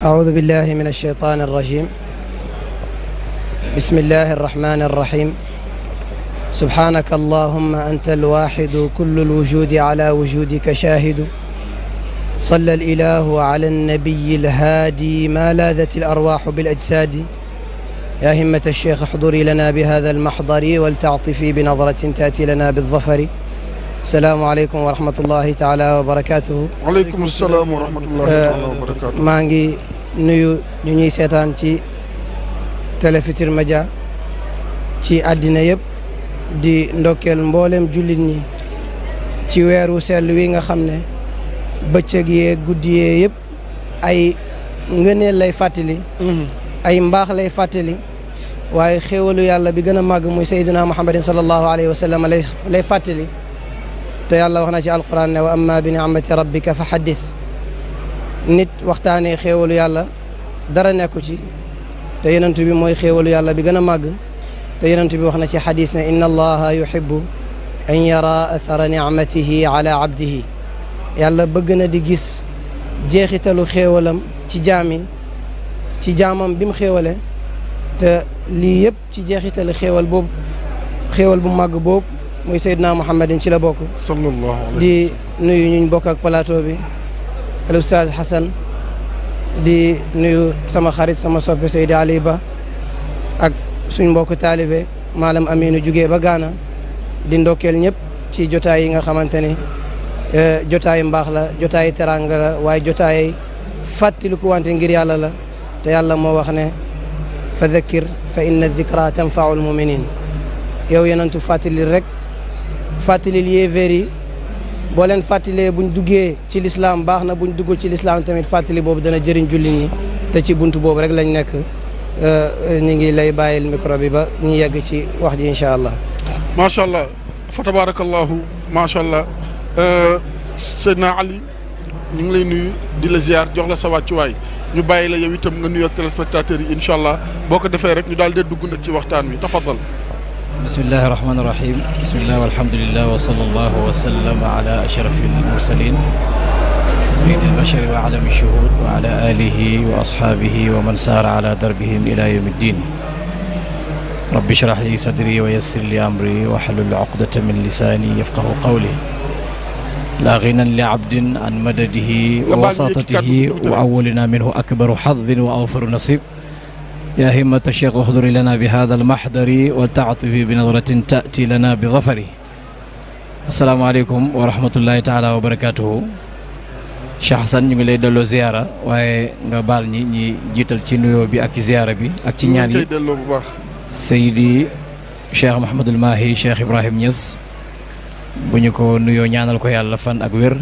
أعوذ بالله من الشيطان الرجيم. بسم الله الرحمن الرحيم. سبحانك اللهم أنت الواحد كل الوجود على وجودك شاهد. صلى الإله على النبي الهادي ما لاذت الأرواح بالأجساد. يا همة الشيخ احضري لنا بهذا المحضر ولتعطفي بنظرة تأتي لنا بالظفر. السلام عليكم ورحمة الله تعالى وبركاته. وعليكم السلام ورحمة الله تعالى وبركاته. maa ngi nuyu ñu ñuy seetaan ci Télé Futurs Médias ci àddina yëpp di ndokkeel mboolem jullit ñi ci weeru sell wi nga xam ne bëccëg yee guddi yee yëpp ay ngëneel lay fàttali ay mbaax lay fàttali waaye xéewalu yàlla bi gën a màgg muy sayyidina Muhammadin sallallahu alayhi wa sallam lay fàttali te yàlla wax na ci alquran ne wa amma bi ni'mati rabbika fa haddith. nit waxtaanee xéewalu yàlla dara nekku ci te yonent bi mooy xéewalu yàlla bi gën a màgg te yonent bi wax na ci xadis ne inna allaha yuhibbu an yara athara nicmatihi ala abdihi. yàlla bëgg na di gis jeexitalu xéewalam ci jaami ci jaamam bi mu xéewale te lii yëpp ci jeexitalu xéewal boobu xéewal bu màgg boobu muy Seydina Muhammadin ci la bokk. sallallahu alayhi di nuyu ñuñ bokk ak plateau bi al Oustaz Hassan di nuyu sama xarit sama soppe Seydi Ali Ba ak suñ mbokk taalibe Maalam Aminu jugee ba Gaana di ndokkeel ñëpp ci jotaay yi nga xamante ni jotaay mbaax la jotaay teranga la waaye jotaay fàttaliku wante ngir yàlla la te yàlla moo wax ne fa dhakkir fa inna dhikra tanfa'u al muminin. yow yenentu fàttali rek fàttalil yéeféer yi boo leen fàttalee buñ duggee ci lislaam baax na buñ duggul ci lislaam tamit fàttali boobu dana jëriñ jullit ñi te ci buntu boobu rek lañ nekk. ñu ngi lay bàyyil micro bi ba ñu yegg ci wax ji incha allah. macha allah fa tabarakallahu macha allah Seydina Ali ñu ngi lay nuyu di la ziar jox la sa wàccuwaay ñu bàyyi la yow itam nga nuyu ak téléspectateurs yi incha allah boo ko defee rek ñu daal dee dugg nag ci waxtaan wi tafadal. bismillahi rahmaani rahim bismillah walhamdulillah wa sallallahu wa sallam ala ashrafil mursalin sayyidil bashari wa alami shuhud wa ala alihi wa ashabihi wa man saara ala darbihim ila yawmi ddin rabbi shrah li sadri wa yassir li amri wa hlul uqdatan min lisani yafqahu qawli la ghinan li abdin an madadihi wa wasatatihi wa awwalina minhu akbaru haddin wa awfaru nasib يا همة الشيخ احضري لنا بهذا المحضر ولتعطفي بنظرة تأتي لنا بظفر. السلام عليكم ورحمة الله تعالى وبركاته. Cheikh Hassan ñu ngi lay delloo ziyaara waaye nga baal ñi jiital ci nuyoo bi ak ci ziyaara bi ak ci ñaan yi delloo bu baax Seydi Cheikh Mouhamadul Mahi Cheikh Ibrahim Niass bu ñu ko nuyoo ñaanal ko yàlla fan ak wér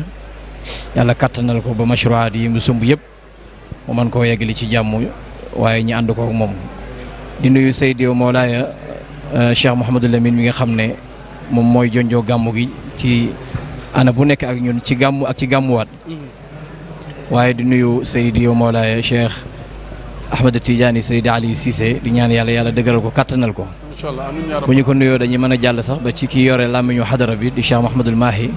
yàlla kattanal ko ba mashruwaat yi mu sumb yëpp mu mën koo yeggali ci jàmm waaye ñi ànd ko moom di nuyu Seydi Mawlaaya Cheikh Mouhamadou Lamine mi nga xam ne moom mooy jonjoo gàmmu gi ci ana bu nekk ak ñun ci gàmmu ak ci gàmmuwaat waaye di nuyu Seydi Mawlaaya Cheikh Ahmed Tidiane Seydi Ali Cissé di ñaan yàlla dëgëral ko kattanal ko bu ñu ko nuyoo dañuy mën a jàll sax ba ci kii yore làmmiñu xadara bi di Cheikh Mouhamadul Mahi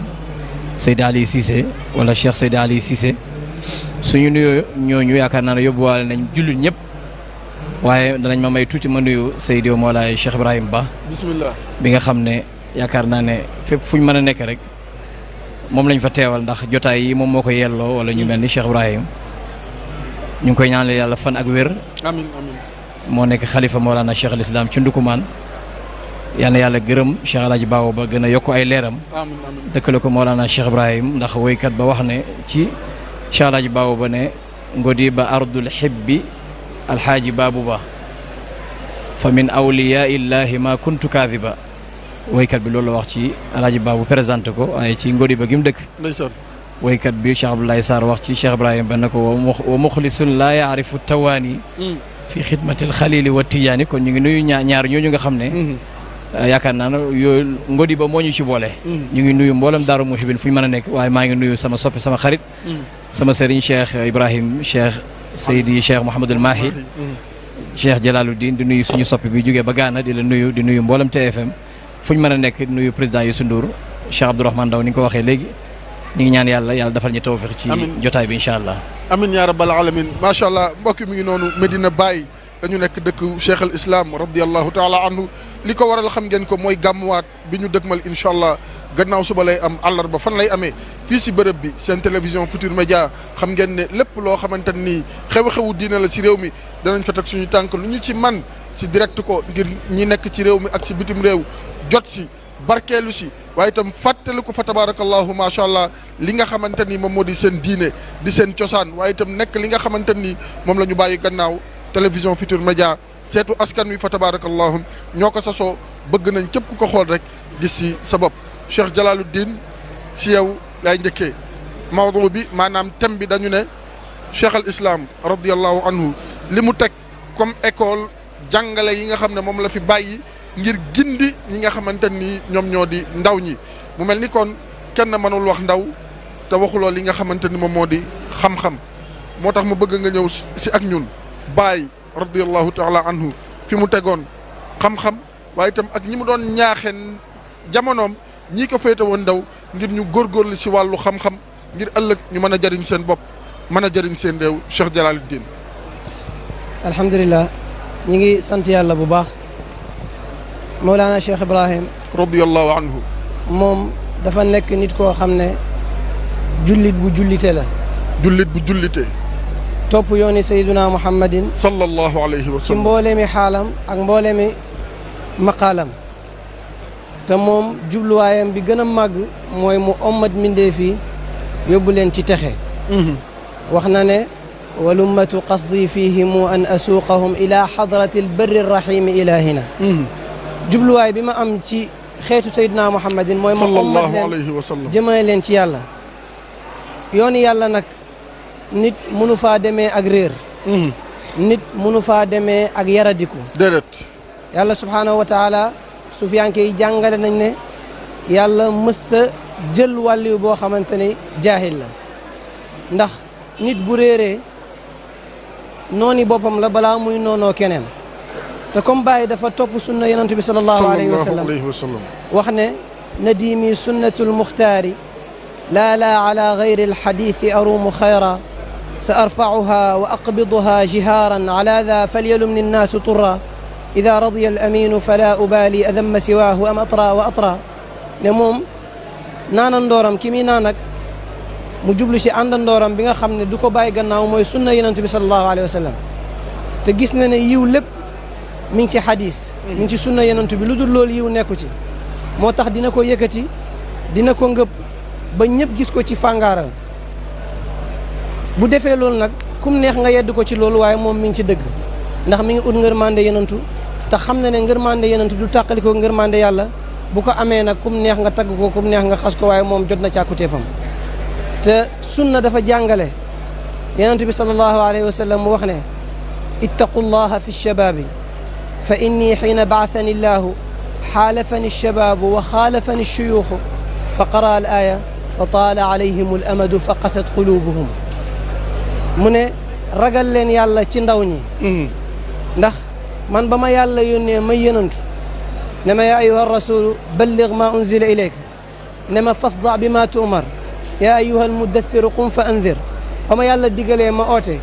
Seydi Ali Cissé wala Cheikh Seydi Ali Cissé suñu nuyoo ñooñu yaakaar naa ne yóbbuwaale nañ jullit ñëpp waaye danañ ma may tuuti ma nuyu Seydi Mawlaay Cheikh Ibrahim Ba bismillah bi nga xam ne yaakaar naa ne fépp fuñ mën a nekk rek moom lañ fa teewal ndax jotaay yi moom moo ko yelloo wala ñu mel ni Cheikh Ibrahim ñu ngi koy ñaanal yàlla fan ak wér. amiin amiin moo nekk xalifa Mawlana Cheikh al Islam ci Ndukumaan yal na yàlla gërëm Cheikh El Hadj Baawo ba gën a yokk ay leeram. amiin amiin dëkkale ko Mawlana Cheikh Ibrahim ndax woykat ba wax ne ci Cheikh El Hadj Baawo ba ne ngodi ba ardul xibbi alxaaji baabu ba fa min awliyaa illahi ma kuntu kaadiba woykat bi loolu la wax ci alaaji baabu présenté ko waaye ci ngodi ba gi mu dëkk ndeysaan woykat bi Cheikh Abdoulaye Sarr wax ci Cheikh Ibrahim ba ne ko wa muxlisun laa yaarifu tawaani fi xidmatil xalili wa tijaani kon ñu ngi nuyu ñaar ñooñu nga xam ne yaakaar naa ne yooyu ngodi ba moo ñu ci boole ñu ngi nuyu mboolem daaru muhibin fu ñu mën a nekk waaye maa ngi nuyu sama soppe sama xarit sama sëriñ Cheikh Ibrahim Cheikh Seydi Cheikh Mouhamadul Mahi Cheikh Jalaluddin di nuyu suñu soppi bi jógee ba Gaana di la nuyu di nuyu mboolem TFM fu ñu mën a nekk nuyu président Youssou Ndour Cheikh Abdourahmane Ndaw ni nga ko waxee léegi ñu ngi ñaan yàlla defal ñu tawfiq ci jotaay bi incha allah. amin ya rabbal alamin macha allah mbokk mi ngi noonu Medina Baye dañu nekk dëkk cheikh al islam radiallahu taala anhu li ko waral xam ngeen ko mooy gàmmuwaat bi ñu dëgmal incha allah gannaaw suba lay am àllarba fan lay amee fii si bërëb bi seen télévision Futurs Médias xam ngeen ne lépp loo xamante ni xew-xewu diine la si réew mi danañ fa teg suñu tànk lu ñu ci man si direct ko ngir ñi nekk ci réew mi ak si bitim réew jot si barkeelu si waaye itam fàttali ko fa tabarakallahu macha allah li nga xamante ni moom moo di seen diine di seen cosaan waaye itam nekk li nga xamante ni moom la ñu bàyyi gannaaw télévision Futurs Médias seetu askan wi fa tabarakallahu ñoo ko sasoo bëgg nañ képp ku ko xool rek gis si sa bopp Cheikh Jalaluddin si yow laay njëkkee mawdu bi maanaam thème bi dañu ne cheikh al islam radiallahu anhu li mu teg comme école jàngale yi nga xam ne moom la fi bàyyi ngir gindi ñi nga xamante ni ñoom ñoo di ndaw ñi mu mel ni kon kenn mënul wax ndaw te waxuloo li nga xamante ni moom moo di xam-xam moo tax mu bëgg nga ñëw si ak ñun Baye radiallahu taala anhu fi mu tegoon xam-xam waaye itam ak ñi mu doon ñaaxeen jamonoom ñii ko féete woon ndaw ngir ñu góorgóorlu si wàllu xam-xam ngir ëllëg ñu mën a jëriñ seen bopp mën a jëriñ seen réew Cheikh Jalaluddin alhamdulilah ñi ngi sant yàlla bu baax Mawlana Cheikh Ibrahim radiallahu anhu moom dafa nekk nit koo xam ne jullit bu jullite la jullit bu jullite topp yooni sayyiduna muhammadin sallallahu alayhi wa ci sallam mbooleemi xaalam ak mbooleemi maqaalam te moom jubluwaayam bi gën a màgg mooy mu ommat mindee fii yóbbu leen ci texe wax na ne walummatu qasdi fihimu an asuuqahum ila xadrati albarri arrahimi ilahina jubluwaay bi ma am ci xeetu sayyidina muhammadin mooy ma ommat sallallahu leen alayhi wa sallam jëmale leen ci yàlla yooni yàlla nag nit mënu faa demee ak réer nit mënu faa demee ak yaradiku déedéet yàlla subhaanahu wa taala sufiyanke yi jàngale nañ ne yàlla mës a jël wàlliw boo xamante ni jaahil la ndax nit bu réeree nooni boppam la balaa muy noonoo keneen te comme Baye dafa topp sunna yonent bi sallallahu alayhi wa sallam alayhi wa sallam wax ne nadimi sunnatul muxtaari laa laa ala gayri alxadiisi aruumu xayra sa arfacuha wa aqbiduha jihaaran ala daa falyalumni nnaasu turra ida radiya al aminu fala ubali adamma siwaahu am atra wa atra ne moom naanandooram ki muy naan ak mu jublu si àndandooram bi nga xam ne du ko bàyyi gannaaw mooy sunna yonent bi sallallahu alayhi wa sallam te gis na ne yiw lépp mi ngi ci xadis mi ngi ci sunna yonent bi lu dul loolu yiw nekku ci moo tax dina ko yëkkati dina ko ngëpp ba ñëpp gis ko ci fàngaaral bu defee loolu nag kum neex nga yedd ko ci loolu waaye moom mi ngi ci dëgg ndax mi ngi ut ngërmande yenantu te xam na ne ngërmande yenantu du tàqali ko ngërmande yàlla bu ko amee nag kum neex nga tagg ko kum neex nga xas ko waaye moom jot na càkkuteefam te sunna dafa jàngale yenantu bi sallallahu alayhi wa sallam mu wax ne ittaqu llaha fi lshababi fa inni xiina baasani llahu xaalafani lshababu wa xaalafani lshuyuuxu fa qara al aya fa taala alayhim al amadu fa qasat qulubuhum mu ne ragal leen yàlla ci ndaw ñi ndax man ba ma yàlla yónnee may yenantu ne ma yaa ayuha rasulu ballig ma unzila ilayka ne ma fasda bi ma tuumar yaa ayuha almuddathiru qum fa andir ba ma yàlla digalee ma oote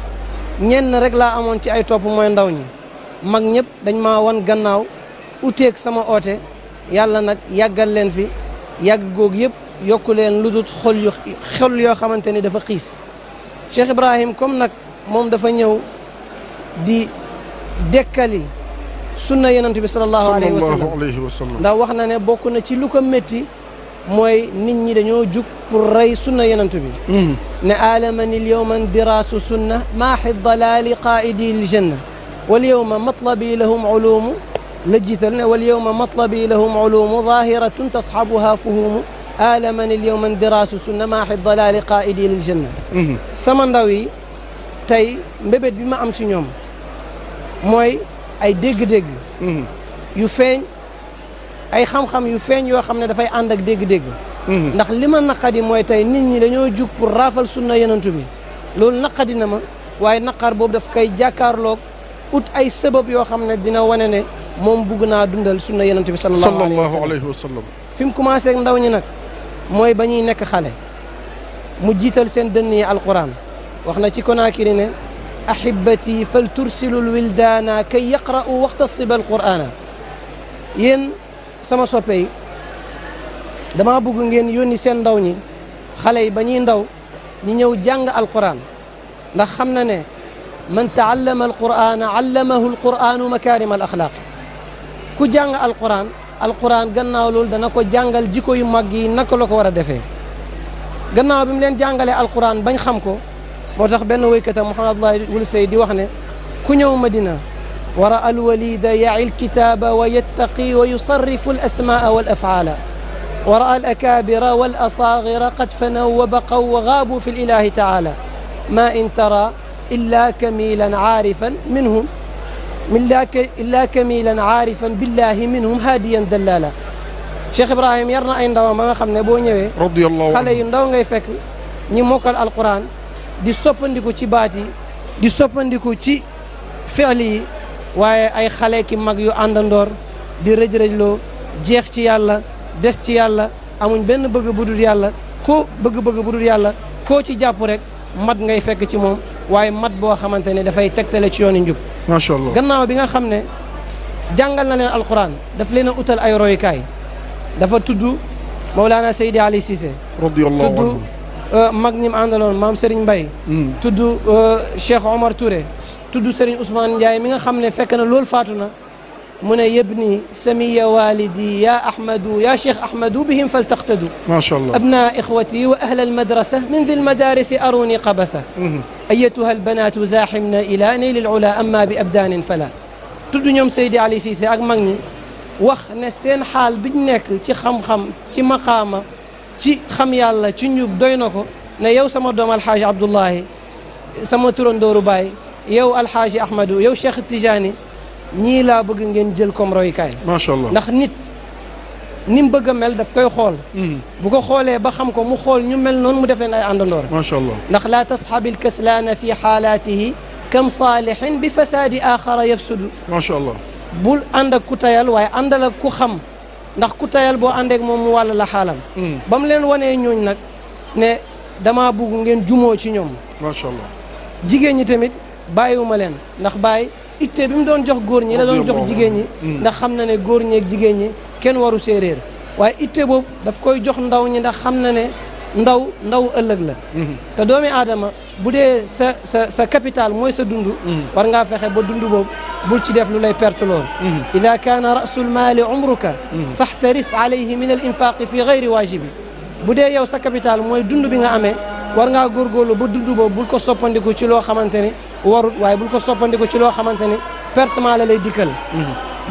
ñenn rek laa amoon ci ay topp mooy ndaw ñi mag ñëpp dañ ma wan gannaaw uteeg sama oote yàlla nag yàggal leen fi yàgg goog yëpp yokku leen lu dul xol yoo xamante ni dafa xiis Cheikh Ibrahim comme nag moom dafa ñëw di dekkali sunna yonent bi sallallahu alayhi wa sallam ndax wax na ne bokk na ci lu ko métti mooy nit ñi dañoo jug pour rey sunna yonent bi ne alamani l yowma diraasu sunna maaxi dalaali qaidi lil janna wal yowma matlabi lahum ulumu la jiital ne wal yowma matlabi lahum ulumu zahiratun tasxabuha fuhumu alamani l yowma diraasu sunna maaxi dalaali qaidi lil janna sama ndaw yi tey mbébét bi ma am ci ñoom mooy ay dégg-dégg yu feeñ ay xam-xam yu feeñ yoo xam ne dafay ànd ak dégg-dégg ndax li ma naqadi mooy tey nit ñi dañoo jug pour raafal sunna yenantu bi loolu naqadi na ma waaye naqar boobu daf koy jàkkaarloog ut ay sabab yoo xam ne dina wane ne moom bugg naa dundal sunna yenantu bi sallallahu alayhi wa sallam fi mu commencé ak ndaw ñi nag mooy ba ñuy nekk xale mu jiital seen dënn yi alquran wax na ci Konaakiri ne ahibati fal tursilu lwildaana kay yaqra'u waxtasiba alqur'ana yéen sama soppe yi dama bëgg ngeen yónni seen ndaw ñi xale yi ba ñuy ndaw ñi ñëw jàng alquran ndax xam na ne man taallama alqur'ana allamahu alqur'anu makaarima al axlaaq ku jàng alquran gannaaw loolu dana ko jàngal jikko yu mag yi naka la ko war a defee gannaaw bi mu leen jàngalee alquran bañ xam ko moo tax benn woykatam Muhammad Abdullahi Wul Sey di wax ne ku ñëw Madina wara alwalida ya'i alkitaba wa yattaqi wa yusarrifu alasmaa wal afaala wara alakabira wal asaagira qad fanaw wa baqaw wa gaabu fi lilahi taala ma in tara illa kamilan aarifan minhum illa kamilan aarifan billahi minhum haadiyan dallala Cheikh Ibrahim yar na ay ndawam ba nga xam ne boo ñëwee xale yu ndaw ngay fekk ñi mokkal alquran di soppandiku ci baat yi di soppandiku ci fi'li yi waaye ay xale ki mag yu àndandoor di rëj-rëjloo jeex ci yàlla des ci yàlla amuñ benn bëgg bu dul yàlla koo bëgg-bëgg bu dul yàlla koo ci jàpp rek mat ngay fekk ci moom waaye mat boo xamante ne dafay tegtale ci yoonu njub macha allah gannaaw bi nga xam ne jàngal na leen alquran daf leen a utal ay royukaay dafa tudd Mawlana Seydi Ali Cissé radiyallahu anhu mag ñi mu àndaloon maam Serigne Mbaye tudd Cheikh Omar Touré tudd Serigne Ousmane Ndiaye mi nga xam ne fekk na loolu faatu na mu ne yabni samiya walidi ya ahmadu ya cheikh ahmadu bihim faltaqtadu macha allah abna ixwati wa ahla almadrasa min di lmadarisi aruni qabasa ayatuha albanatu zaximna ila nail alula amma bi abdanin fala tudd ñoom Seydi Ali Cissé ak mag ñi wax ne seen xaal biñ nekk ci xam-xam ci maqaama ci xam yàlla ci njub doy na ko ne yow sama doom alxaaji Abdullahi sama turandooru baay yow alxaaji Ahmadu yow Cheikh Tidiane ñii laa bëgg ngeen jël comme royukaay. macha allah ndax nit ni mu bëgg a mel daf koy xool. bu ko xoolee ba xam ko mu xool ñu mel noonu mu def leen ay àndandoor. macha allah ndax laa tasxabil kaslaana fi xaalaatihi kam saalihin bi fasaadi axara yafsudu. macha allah bul ànd ak ku tayal waaye àndal ak ku xam. ndax ku tayal boo àndeek moom mu wàll la xaalam ba mu leen wanee ñooñ nag ne damaa bugg ngeen jumoo ci ñoom macha allah jigéen ñi tamit bàyyiwuma leen ndax bàyyi itte bi mu doon jox góor ñi la doon jox jigéen ñi ndax xam na ne góor ñi ak jigéen ñi kenn waru séeréer waaye itte boobu daf koy jox ndaw ñi ndax xam na ne ndaw ëllëg la te doomi aadama bu dee sa capital mooy sa dund war ngaa fexe ba dund boobu bul ci def lu lay perte lool ida kaana rasul maali umruka faxtaris alayhi min al infaqi fi gayri waajibi bu dee yow sa capital mooy dund bi nga amee war ngaa góorgóorlu ba dund boobu bul ko soppandiku ci loo xamante ni warut waaye bul ko soppandiku ci loo xamante ni pertement la lay dikkal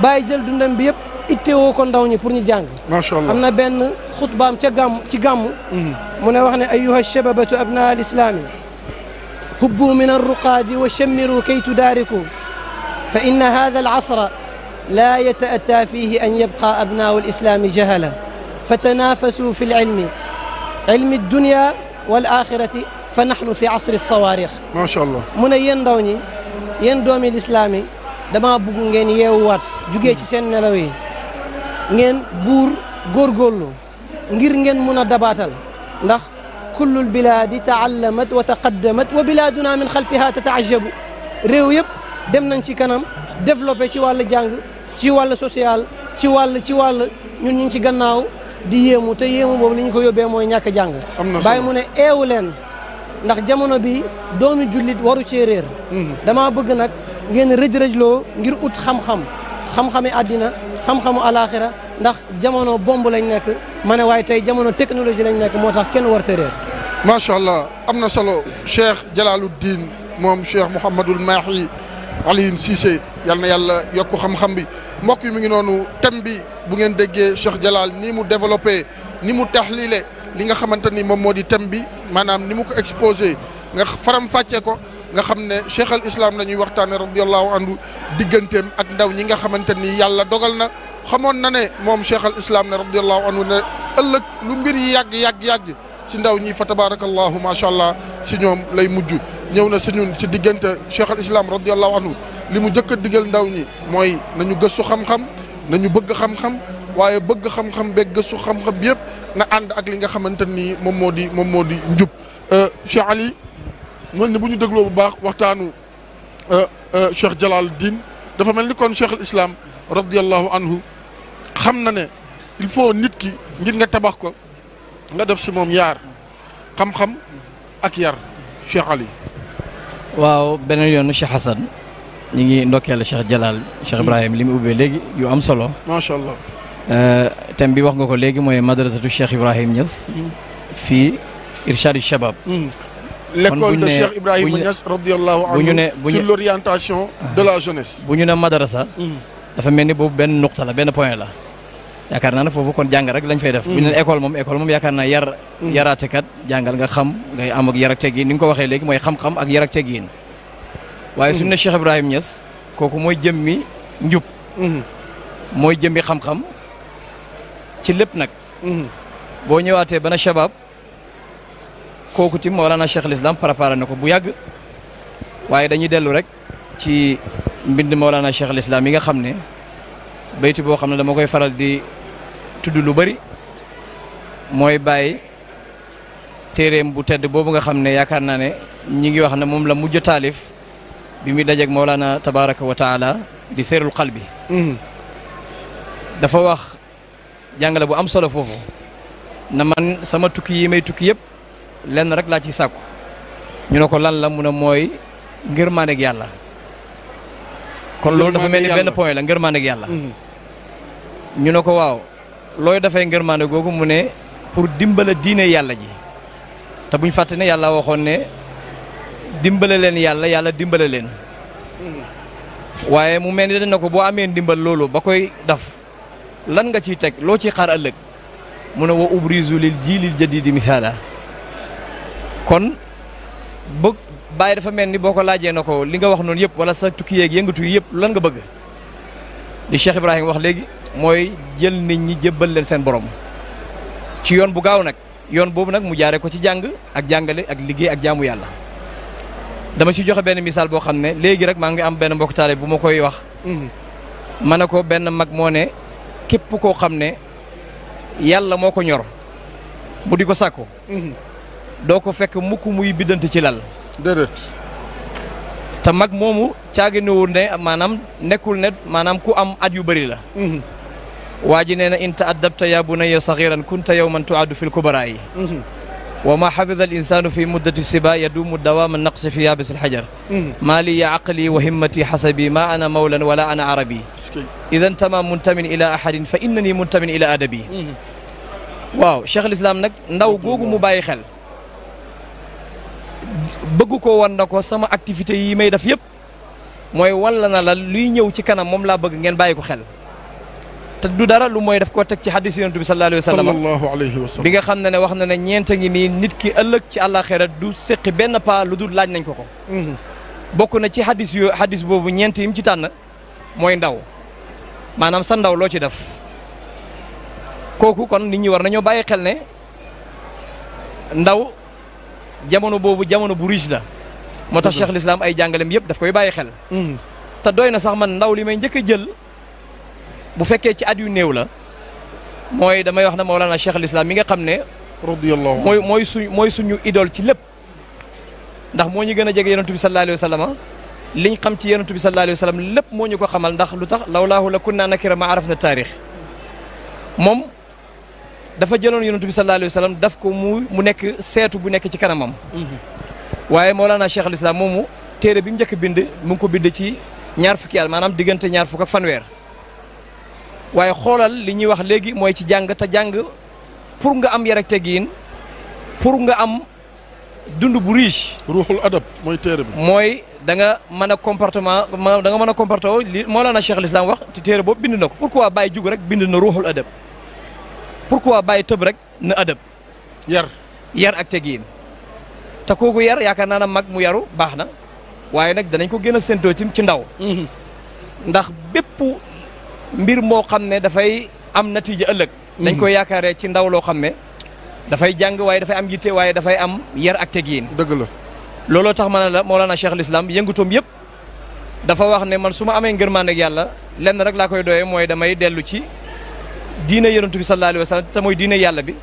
bàyyi jël dundam bi yëpp ittewoo ko ndaw ñi pour ñu jàng macha allah am na benn xutbaam ca gàmm ci gàmm mu ne wax ne ayuha shababatu abna al islami hubbu min arruqaadi wa shammiru kay tudaariku fa inna hada al asra la yata'atta fihi an yabqa abnaau al islami jahala fatanafasu fi lilmi ilmi dunya wal axirati fa nahnu fi asri sawaarix macha allah mu ne yéen ndaw ñi yéen doomi lislaam yi dama bugg ngeen yeewuwaat jugee ci seen nelaw yi ngeen buur góorgóorlu ngir ngeen mun a dabaatal ndax kullul bilaadi taallamat wa taqaddamat wa bilaaduna min xalfiha tataajabu réew yëpp dem nañ ci kanam développé ci wàllu jàng ci wàllu social ci wàll ñun ñu ngi ci gannaaw di yéemu te yéemu boobu li ñu ko yóbbee mooy ñàkk jàng bàyyi mu ne eewu leen ndax jamono bi doomu jullit waru cee réer dama bëgg nag ngeen rëj-rëjloo ngir ut xam-xami àddina xam-xamu alaxira ndax jamono bomb lañ nekk ma ne waaye tey jamono technologie lañ nekk moo tax kenn warta réer macha allah am na solo Cheikh Jalaluddin moom Cheikh Mouhamadul Mahi Alioune Cissé yal na yàlla yokk xam-xam bi mbokk yi mi ngi noonu thème bi bu ngeen déggee Cheikh Jalal ni mu développé ni mu taxlile li nga xamante ni moom moo di thème bi maanaam ni mu ko exposé nga faram fàccee ko nga xam ne cheikh al islam la ñuy waxtaane radiallahu anhu digganteem ak ndaw ñi nga xamante ni yàlla dogal na xamoon na ne moom cheikh al islam ne radiallahu anhu ne ëllëg lu mbir yi yàgg si ndaw ñi fa tabarakallahu macha allah si ñoom lay mujj ñëw na si ñun si diggante cheikh al islam radiallahu anhu li mu njëkk a digal ndaw ñi mooy nañu gëstu xam-xam nañu bëgg xam-xam waaye bëgg xam-xam beeg gëstu xam-xam bi yëpp na ànd ak li nga xamante ni moom moo di njub Cheikh Ali mel ni bu ñu dégloo bu baax waxtaanu Cheikh Jalaluddin dafa mel ni kon Cheikh al Islam radiyallahu anhu xam na ne il faut nit ki ngir nga tabax ko nga def si moom yaar xam-xam ak yar Cheikh Ali. waaw beneen yoonu Cheikh Hassan ñi ngi ndokkeel Cheikh Jalal Cheikh Ibrahim li mu ubbee léegi yu am solo. macha allah. thème bi wax nga ko léegi mooy madrasatu Cheikh Ibrahim Niass. fii Irshad Shabab. l'école de Cheikh Ibrahima Niass radiyallahu anhu sur l'orientation de la jeunesse. bu ñu ne madrasa. dafa mel ni boobu benn nuqta la benn point la. yaakaar naa ne foofu kon jàng rek lañ fay def. bu ñu ne école moom yaakaar naa yaraatekat jàngal nga xam ngay am ak yar ak teggin ni nga ko waxee léegi mooy xam-xam ak yar ak teggin. waaye suñu ne Cheikh Ibrahim Niass kooku mooy jëmmi njub. mooy jëmmi xam-xam ci lépp nag. boo ñëwaatee bana Shabab kooku tim Mawlana Cheikh al Islam préparé na ko bu yàgg. waaye dañuy dellu rek ci mbind Mawlana Cheikh al Islam yi nga xam ne bayti boo xam ne dama koy faral di tudd lu bari mooy bàyyi téeréem bu tedd boobu nga xam ne yaakaar naa ne ñi ngi wax ne moom la mujj taalif bi muy dajeeg Mawlana tabaraka wa taala di seerul qalbi. dafa wax jàngale bu am solo foofu na man sama tukki yi may tukki yëpp lenn rek laa ci sàkku ñu ne ko lan la mu ne mooy ngërmaaneeg yàlla. kon loolu dafa mel ni benn point la ngërmaaneeg yàlla. ñu ne ko waaw looy dafay ngërmaane googu mu ne pour dimbale diine yàlla ji te buñ fàtte ne yàlla waxoon ne dimbale leen yàlla dimbale leen. waaye mu mel ni dañ ne ko boo amee ndimbal loolu ba koy daf lan nga ciy teg loo ciy xaar ëllëg mu ne wa ubrizu lil jiilil jadidi mithaala. kon bëgg bàyyi dafa mel ni boo ko laajee na ko li nga wax noonu yëpp wala sa tukki yeeg yëngatu yi yëpp lan nga bëgg li Cheikh Ibrahima wax léegi mooy jël nit ñi jébbal leen seen borom ci yoon bu gaaw nag yoon boobu nag mu jaaree ko ci jàng ak jàngale ak liggéey ak jaamu yàlla. dama ci joxe benn misaal boo xam ne léegi rek maa ngi am benn mbokk taale bu ma koy wax. ma ne ko benn mag moo ne képp koo xam ne yàlla moo ko ñor mu di ko sàkku. doo ko fekk mukk muy biddante ci lal. déedéet. te mag moomu caaginewul ne maanaam nekkul ne maanaam ku am at yu bëri la. waa ji nee na in ta'addabta ya bunayya saghiran kunta yawman tu'addu fil kubara yi. wa ma xafida al insanu fi muddati siba yadumu dawama naqsi fi yabis al hajar. maa li ya aqli wa himmati hasabi ma ana mawlan wala ana arabi. idan tama muntamin ila ahadin fa innani muntamin ila adabi. waaw Cheikh al Islam nag ndaw googu mu bàyyi xel. bëgg ko wan na ko sama activité yi may def yëpp mooy walla na la luy ñëw ci kanam moom laa bëgg ngeen bàyyi ko xel te du dara lu mooy daf koo teg ci hadis yonent bi sallallahu alayhi wa sallam bi nga xam ne wax na ne ñeent a ngi nii nit ki ëllëg ci àllaaxira du séqi benn pas lu dul laaj nañ ko ko. bokk na ci hadis boobu ñeent yi mu ci tànn mooy ndaw maanaam sa ndaw loo ci def kooku kon nit ñi war nañoo bàyyi xel ne ndaw. jamono boobu jamono bu riche la moo tax Cheikh l'Islam ay jàngalem yëpp daf koy bàyyi xel. te doy na sax man ndaw li may njëkk a jël bu fekkee ci at yu néew la mooy damay wax ne Mawlana Cheikh l'Islam mi nga xam ne. radiyallahu mooy suñu idole ci lépp. ndax moo ñu gën a jege yonent bi sallallahu alayhi wa sallam liñ xam ci yonent bi sallallahu alayhi wa sallam lépp moo ñu ko xamal ndax lu tax lawlaahu la kunna nakira ma arafna taarix moom. dafa jëloon yonent bi sallallahu alayhi wa sallam daf ko mu nekk seetu bu nekk ci kanamam. waaye Mawlana Cheikh al Islam moomu téere bi mu njëkk bind mu ngi ko bind ci ñaar fukki at maanaam diggante ñaar fukk ak fanweer. waaye xoolal li ñuy wax léegi mooy ci jàng te jàng pour nga am yar ak teggin pour nga am dund bu riche. ruuxul adab mooy téere bi. mooy da nga mën a comportement da nga mën a comporté woo li Mawlana Cheikh al Islam wax te téere boobu bind na ko pourquoi bàyyi jug rek bind na ruuxul adab. pourquoi bàyyi tëb rek na adab yar ak tegiin te kooku yar yaakaar naa ne mag mu yaru baax na waaye nag danañ ko gën a séntoo ci ndaw ndax bépp mbir moo xam ne dafay am natiija ëllëg dañ koy yaakaaree ci ndaw loo xam ne dafay jàng waaye dafay am yitte waaye dafay am yar ak tegiin dëgg la looloo tax ma ne la Mawlana Cheikh al Islam yëngutoom yëpp dafa wax ne man su ma amee ngërmande ak yàlla lenn rek laa koy doyee mooy damay dellu ci diine yonent bi sallallahu alayhi wa sallam te mooy diine yàlla bi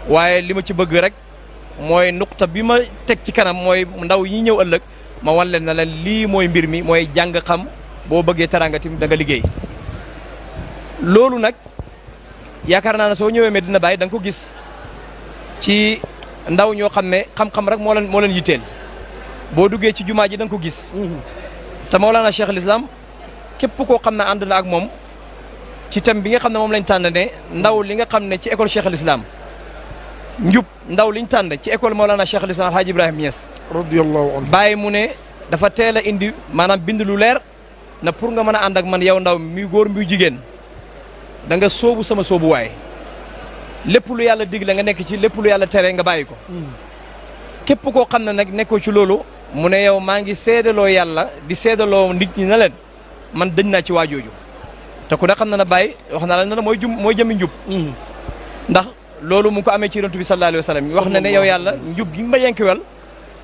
waaye li ma ci bëgg rek mooy nuqta bi ma teg ci kanam mooy ndaw yi ñëw ëllëg ma wan leen na leen lii mooy mbir mi mooy jàng xam boo bëggee teraanga tim da nga liggéey loolu nag yaakaar naa ne soo ñëwee Medina Baye da nga ko gis ci ndaw ñoo xam ne xam-xam rek moo leen yitteel boo duggee ci jumaa ji da nga ko gis te Mawlana Cheikh al Islam képp koo xam ne ànd na ak moom ci thème bi nga xam ne moom lañ tànn ne ndaw li nga xam ne ci école Cheikh al Islam njub ndaw liñ tànn ci école Mawlana Cheikh al Islam Alhaji Ibrahima Niass radiyallahu anhu Baye mu ne dafa teel a indi maanaam bind lu leer na pour nga mën a ànd ak man yow ndaw muy góor muy jigéen da nga sóobu sama sóobuwaay lépp lu yàlla digle nga nekk ci lépp lu yàlla tere nga bàyyi ko képp koo xam ne nag nekkoo ci loolu mu ne yow maa ngi seedaloo yàlla di seedaloo nit ñi na leen man dëñ naa ci waajooju te ku ne xam na ne Baye wax na la ne mooy jëmi njub ndax loolu mu ngi ko amee ci yonent bi sallallahu alayhi wa sallam wax na ne yow yàlla njub gi nga ma yenkiwel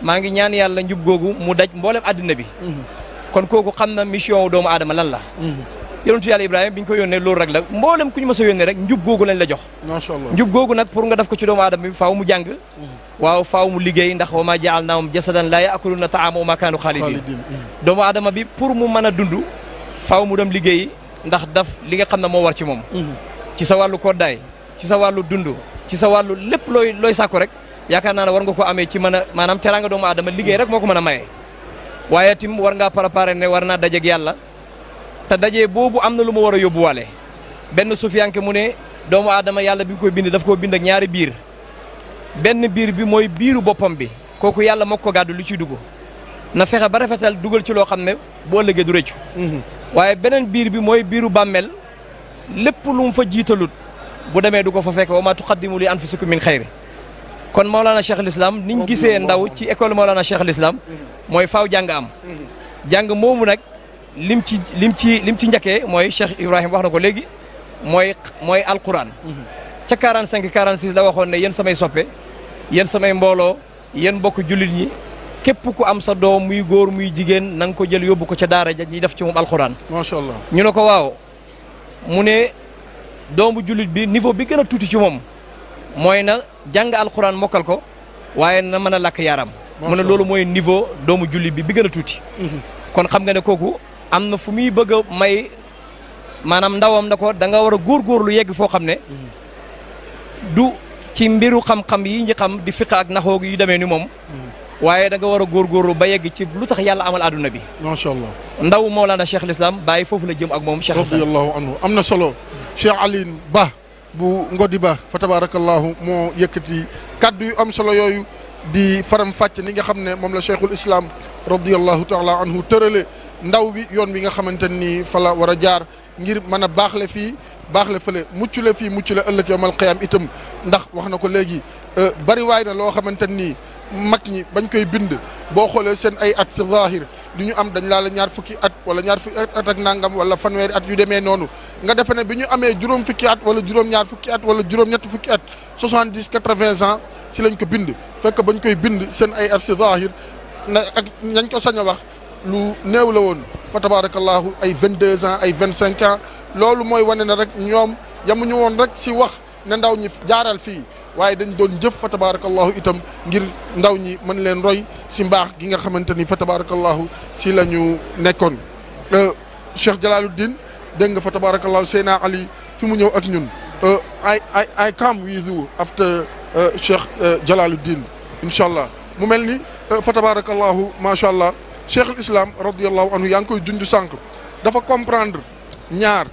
maa ngi ñaan yàlla njub googu mu daj mboolem àddina bi kon kooku xam na mission wu doomu aadama lan la yonentu yàlla Ibrahima bi ñu ko yónnee loolu rek la mboolem ku ñu mës a yónnee rek njub googu lañ la jox macha allah njub googu nag pour nga def ko ci doomu aadama bi faaw mu jàng waaw faaw mu liggéey ndax wa maa ja'alnaahum jasadan laa ya'kuluuna ta'aama wa maa kaanu xaalidiin doomu aadama bi pour mu mën a dund faaw mu dem liggéeyi ndax daf li nga xam ne moo war ci moom ci sa wàllu koddaay ci sa wàllu dund ci sa wàllu lépp looy sàkku rek yaakaar naa ne war nga ko amee ci mën a maanaam teraanga doomu aadama liggéey rek moo ko mën a maye waaye tim war ngaa préparer ne war naa dajeeg yàlla te daje boobu am na lu ma war a yóbbuwaale benn sufiyanke mu ne doomu aadama yàlla bi mu koy bind daf koo bind ak ñaari biir benn biir bi mooy biiru boppam bi kooku yàlla moo ko gàddu lu ciy dugg na fexe ba rafetal dugal ci loo xam ne boo ëllëgee du rëccu waaye beneen biir bi mooy biiru bàmmeel lépp lu mu fa jiitalut bu demee du ko fa fekk wa maa tuqaddimu li anfusikum min xayri kon Mawlana Cheikh al Islam niñ gisee ndaw ci école Mawlana Cheikh al Islam mooy faaw jàng am jàng moomu nag lim ci njëkkee mooy Cheikh Ibrahima wax na ko léegi mooy alquran ca 45 46 la waxoon ne yéen samay soppe yéen samay mbooloo yéen bokk jullit ñi képp ku am sa doom muy góor muy jigéen na nga ko jël yóbbu ko ca daara ja ñuy def ci moom alquran macha allah ñu ne ko waaw mu ne doomu jullit bi niveau bi gën a tuuti ci moom mooy na jàng alquran mokkal ko waaye na mën a làkk yaram mu ne loolu mooy niveau doomu jullit bi gën a tuuti kon xam nga ne kooku am na fu muy bëgg a may maanaam ndawam na ko da nga war a góorgóorlu yegg foo xam ne du ci mbiru xam-xam yi ñi xam di fiq ak naxoog yu demee ni moom waaye da nga war a góorgóorlu ba yegg ci lu tax yàlla amal àdduna bi macha allah ndaw Mawlana Cheikh al Islam Baye foofu la jëm ak moom Cheikh Hassan radiyallahu anhu am na solo Cheikh Alioune Ba bu Ngodi Ba fa tabarakallahu moo yëkkati kaddu yu am solo yooyu di faram fàcc ni nga xam ne moom la Cheikhul Islam radiyallahu taala anhu tërale ndaw bi yoon bi nga xamante ni fa la war a jaar ngir mën a baaxle fii baaxle fële muccule fii muccule ëllëg yawmal qiyaam itam ndax wax na ko léegi bari waay na loo xamante ni mag ñi bañ koy bind boo xoolee seen ay at si zahir du ñu am dañ laa la ñaar fukki at wala ñaar fukki at ak nangam wala fanweeri at yu demee noonu nga defe ne bi ñu amee juróom fukki at wala juróom-ñaar fukki at wala juróom-ñett fukki at 70 80 ans si lañ ko bind fekk bañ koy bind seen ay at si zahir na ak nañ ko sañ a wax lu néew la woon fa tabarakallahu ay 22 ans ay 25 ans loolu mooy wane na rek ñoom yamuñu woon rek si wax ne ndaw ñi jaaral fii waaye dañ doon jëf fa tabarakallahu itam ngir ndaw ñi mën leen roy si mbaax gi nga xamante ni fa tabarakallahu si la ñu nekkoon Cheikh Jalaluddin dégg nga fa tabarakallahu Seyna Ali fi mu ñëw ak ñun I come with you after Cheikh Jalaluddin incha allah mu mel ni fa tabarakallahu macha allah Cheikh al Islam radiyallahu anhu yaa ngi koy junj sànq dafa comprendre ñaar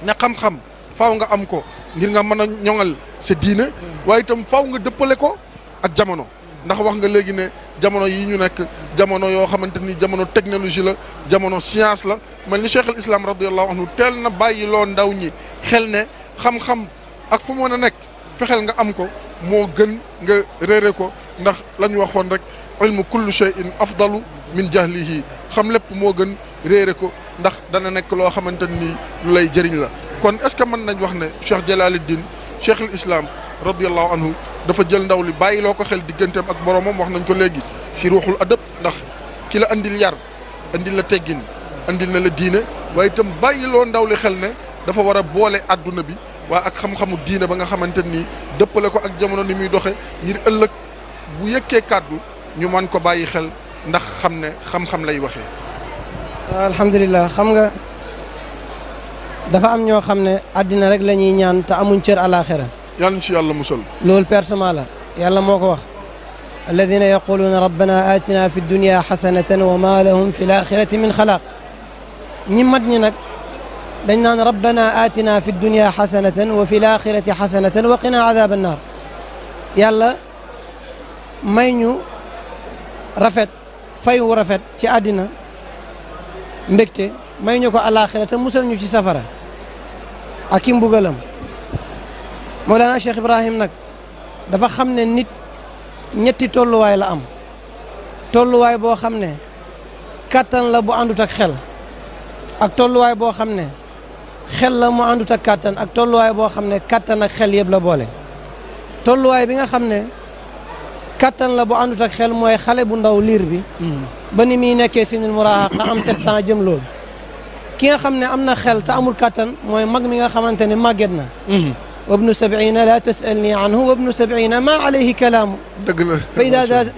ne xam-xam faaw nga am ko ngir nga mën a ñoŋal sa diine waaye itam faaw nga dëppale ko ak jamono ndax wax nga léegi ne jamono yi ñu nekk jamono yoo xamante ni jamono technologie la jamono science la mel ni Cheikh al Islam radiyallahu anhu teel na bàyyi loo ndaw ñi xel ne xam-xam ak fu mu mën a nekk fexeel nga am ko moo gën nga réere ko ndax la ñu waxoon rek ilmu kullu shay'in afdalu min jahlihi xam lépp moo gën réere ko ndax dana nekk loo xamante ni lu lay jëriñ la kon est-ce que mën nañ wax ne Cheikh Jalaluddin Cheikh al Islam radiyallahu anhu dafa jël ndaw li bàyyi loo ko xel digganteem ak boromam wax nañ ko léegi si ruuxul adab ndax ki la andil yar andil la teggin andil na la diine waaye itam bàyyi loo ndaw li xel ne dafa war a boole adduna bi waa ak xam-xamu diine ba nga xamante ni dëppale ko ak jamono ni muy doxe ngir ëllëg bu yëkkee kàddu ñu mën ko bàyyi xel ndax xam ne xam-xam lay waxee. alhamdulilah xam nga dafa am ñoo xam ne àddina rek la ñuy ñaan te amuñ cër alaxira yàlla ci yàlla musal. loolu pertement la yàlla moo ko wax alladina yaquluuna rabbana atina fi dunya xasanatan wa ma lahum fi laxirati min xalaaq ñi mat ñi nag dañ naan rabbana atina fi dunya xasanatan wa fi laxirati xasanatan wa qina adaba annar yàlla may ñu rafet fayu rafet ci àddina mbégte may ñu ko alaxira te musal ñu ci safara ak i mbugalam Mawlana Cheikh Ibrahim nag dafa xam ne nit ñetti tolluwaay la am tolluwaay boo xam ne kàttan la bu àndut ak xel ak tolluwaay boo xam ne xel la mu àndut ak kàttan ak tolluwaay boo xam ne kàttan ak xel yëpp la boole tolluwaay bi nga xam ne kàttan la bu àndut ak xel mooy xale bu ndaw liir bi ba ni muy nekkee sinul muraahaqa am 7 ans jëm loolu ki nga xam ne am na xel te amul kàttan mooy mag mi nga xamante ne màgget na wabnu 70 la tasalni anhu wabnu 70 ma alayhi kalaamu dëgg la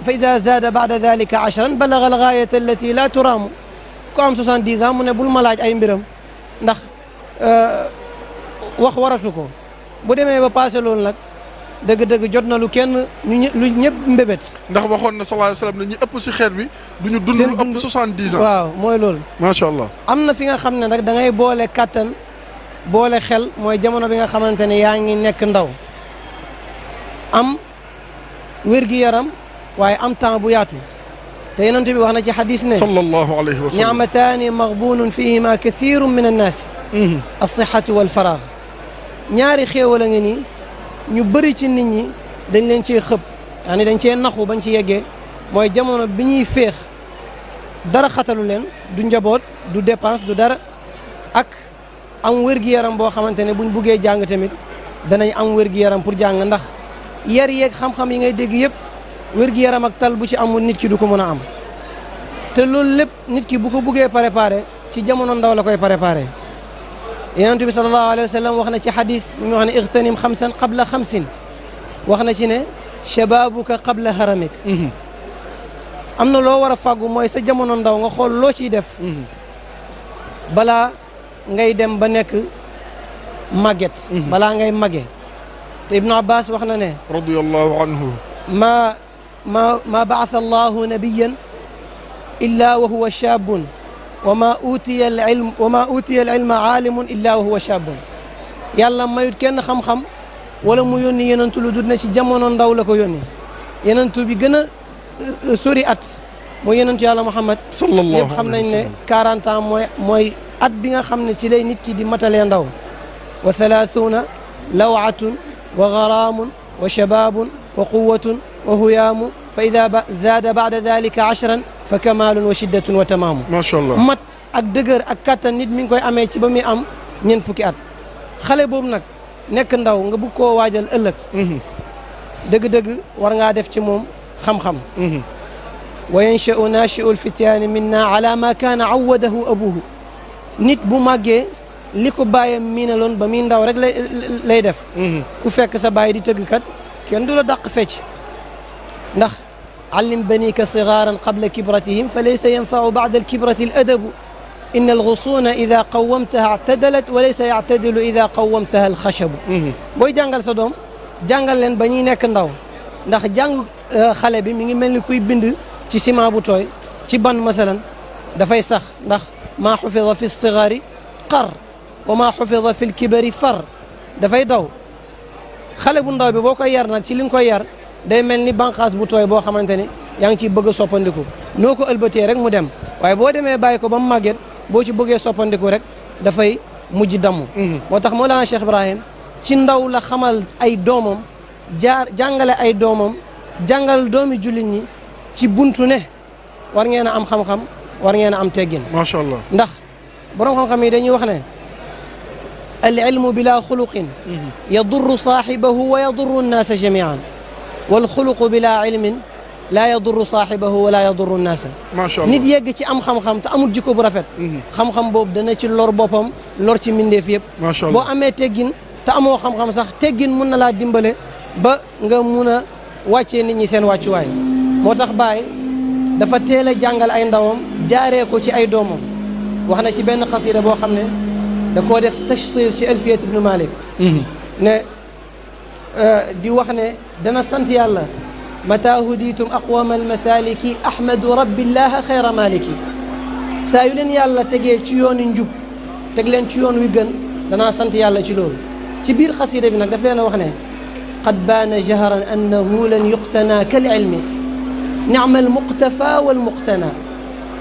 fa ida zaada bada dalika 10 balaga algaayata allati la turaamu ku am 70 ans mu ne bul ma laaj ay mbiram ndax wax waratu ko bu demee ba passé loolu nag dëgg-dëgg jot na lu kenn lu ñëpp mbébét ndax waxoon na sallallahu alayhi wa sallam ne ñi ëpp si xeet bi du ñu dund lu ëpp 70 ans. waaw mooy loolu macha allah. am na fi nga xam ne nag da ngay boole kàttan boole xel mooy jamono bi nga xamante ne yaa ngi nekk ndaw am wér-gi-yaram waaye am temps bu yaatu te yonent bi wax na ci xadis ne sallallahu alayhi wa sallam ni'mataani maghbunun fihima kathirun min annaasi as-sihhatu wal faragh ñaari xéewal a ngi nii ñu bëri ci nit ñi dañ leen cee xëpp yaani dañ cee naxu bañ ci yeggee mooy jamono bi ñuy féex dara xatalu leen du njaboot du dépense du dara ak am wér-gi-yaram boo xamante ne buñ buggee jàng tamit danañ am wér-gi-yaram pour jàng ndax yar yeeg xam-xam yi ngay dégg yëpp wér-gi-yaram ak tal bu ci amul nit ki du ko mën a am te loolu lépp nit ki bu ko buggee préparé ci jamono ndaw la koy préparé yonent bi sallallahu alayhi wa sallam wax na ci xadis mu wax ne igtanim xamsan qabla xamsin wax na ci ne shababuka qabla haramik am na loo war a fàggu mooy sa jamono ndaw nga xool loo ciy def balaa ngay dem ba nekk màgget balaa ngay màgge te Ibnu Abbas wax na ne radiyallahu anhu ma baasa allahu nabiyan illa wa huwa shaabun wa ma utiya al ilma aalimun illa wa huwa shaabun yàlla mayut kenn xam-xam wala mu yónni yenentu lu dul ne ci jamono ndaw la ko yónni yenentu bi gën a sori at mooy yenentu yàlla Muhammad sallallahu yëpp xam nañ ne 40 ans mooy at bi nga xam ne ci lay nit ki di matalee ndaw wa 30 lawatun wa garaamun wa shabaabun wa quwatun wa huyaamu fa ida zaada bada dalika 10 fa kamaalun wa shiddatun wa tamaamu macha allah mat ak dëgër ak kattan nit mi ngi koy amee ci ba muy am ñeent fukki at xale boobu nag nekk ndaw nga bugg koo waajal ëllëg dëgg-dëgg war ngaa def ci moom xam-xam wa yansha'u naashi'u lfityaani minna ala ma kaana awwadahu abuhu nit bu màggee li ko bàyyam miinaloon ba muy ndaw rek lay def ku fekk sa bàyyi di tëggkat kenn du la dàq fecc ndax allim banika sigaaran qabla kibratihim fa laysa yanfau bada alkibrati aladabu inna alxusuuna ida qawamtaha ictadalat wa laysa yactadilu ida qawamtaha alxachabu booy jàngal sa doom jàngal leen ba ñuy nekk ndaw ndax jàng xale bi mi ngi mel ni kuy bind ci ciment bu tooy ci ban masalan dafay sax ndax maa xufida fi lsigaari qar wa maa xufida fi lkibari far dafay daw xale bu ndaw bi boo koy yar nag ci li nga koy yar day mel ni bànqaas bu tooy boo xamante ni yaa ngi ciy bëgg a soppandiku noo ko ëlbatee rek mu dem waaye boo demee bàyyi ko ba mu màgget boo ci bëggee soppandiku rek dafay mujj damm moo tax Mawlana Cheikh Ibrahim ci ndaw la xamal ay doomam jàngale ay doomam jàngal doomi jullit ñi ci buntu ne war ngeen a am xam-xam war ngeen a am teggin macha allah ndax borom xam-xam yi dañuy wax ne al ilmu bila xuluqin yadurru saaxibahu wa yadurru nnaasa jamian wal xuluqu bila ilmin laa yadurru saaxibahu wala yadurru nnaasa macha allah nit yegg ci am xam-xam te amul jikko bu rafet xam-xam boobu dana ci lor boppam lor ci mbindeef yëpp macha allah boo amee teggin te amoo xam-xam sax teggin mun na laa dimbale ba nga mun a wàccee nit ñi seen wàccuwaay moo tax Baay dafa teel a jàngal ay ndawam jaaree ko ci ay doomam wax na ci benn xasida boo xam ne da koo def tashtir ci Alfiyat ibnu Malik ne di wax ne dana sant yàlla mata huditum aqwama almasaliki ahmadu rabbillaha xayra maliki saa yu leen yàlla tegee ci yoonu njub teg leen ci yoon wi gën danaa sant yàlla ci loolu ci biir xasida bi nag daf leen a wax ne qad baana jahran annahu lan yuqtana kal ilmi nicma almuqtafa walmuqtana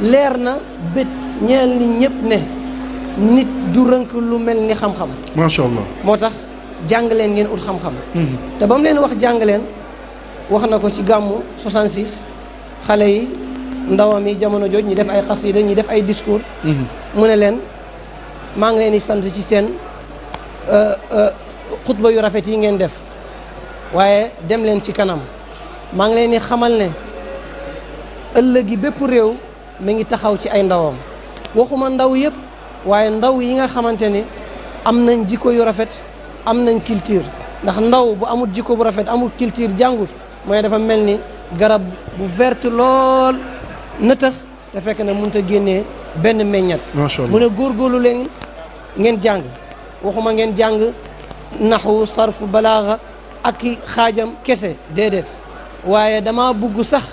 leer na bét ñeel ni ñëpp ne nit du rënk lu mel ni xam-xam macha allah moo tax jàng leen ngeen ut xam-xam te ba mu leen wax jàng leen wax na ko ci gàmmu 66 xale yi ndawam yi jamono jooj ñi def ay xasida ñi def ay discours mu ne leen maa ngi leen di sant ci seen xutba yu rafet yi ngeen def waaye dem leen ci kanam maa ngi leen di xamal ne ëllëgi bépp réew mi ngi taxaw ci ay ndawam waxuma ndaw yëpp waaye ndaw yi nga xamante ni am nañ jikko yu rafet am nañ culture ndax ndaw bu amul jikko bu rafet amul culture jàngut mooy dafa mel ni garab bu verte lool nëtëx te fekk na mënut a génnee benn meññat mu ne góorgóorlu leen ngeen jàng waxuma ngeen jàng naxu sarfu balaaxa ak xaajam kese déedéet waaye dama bugg sax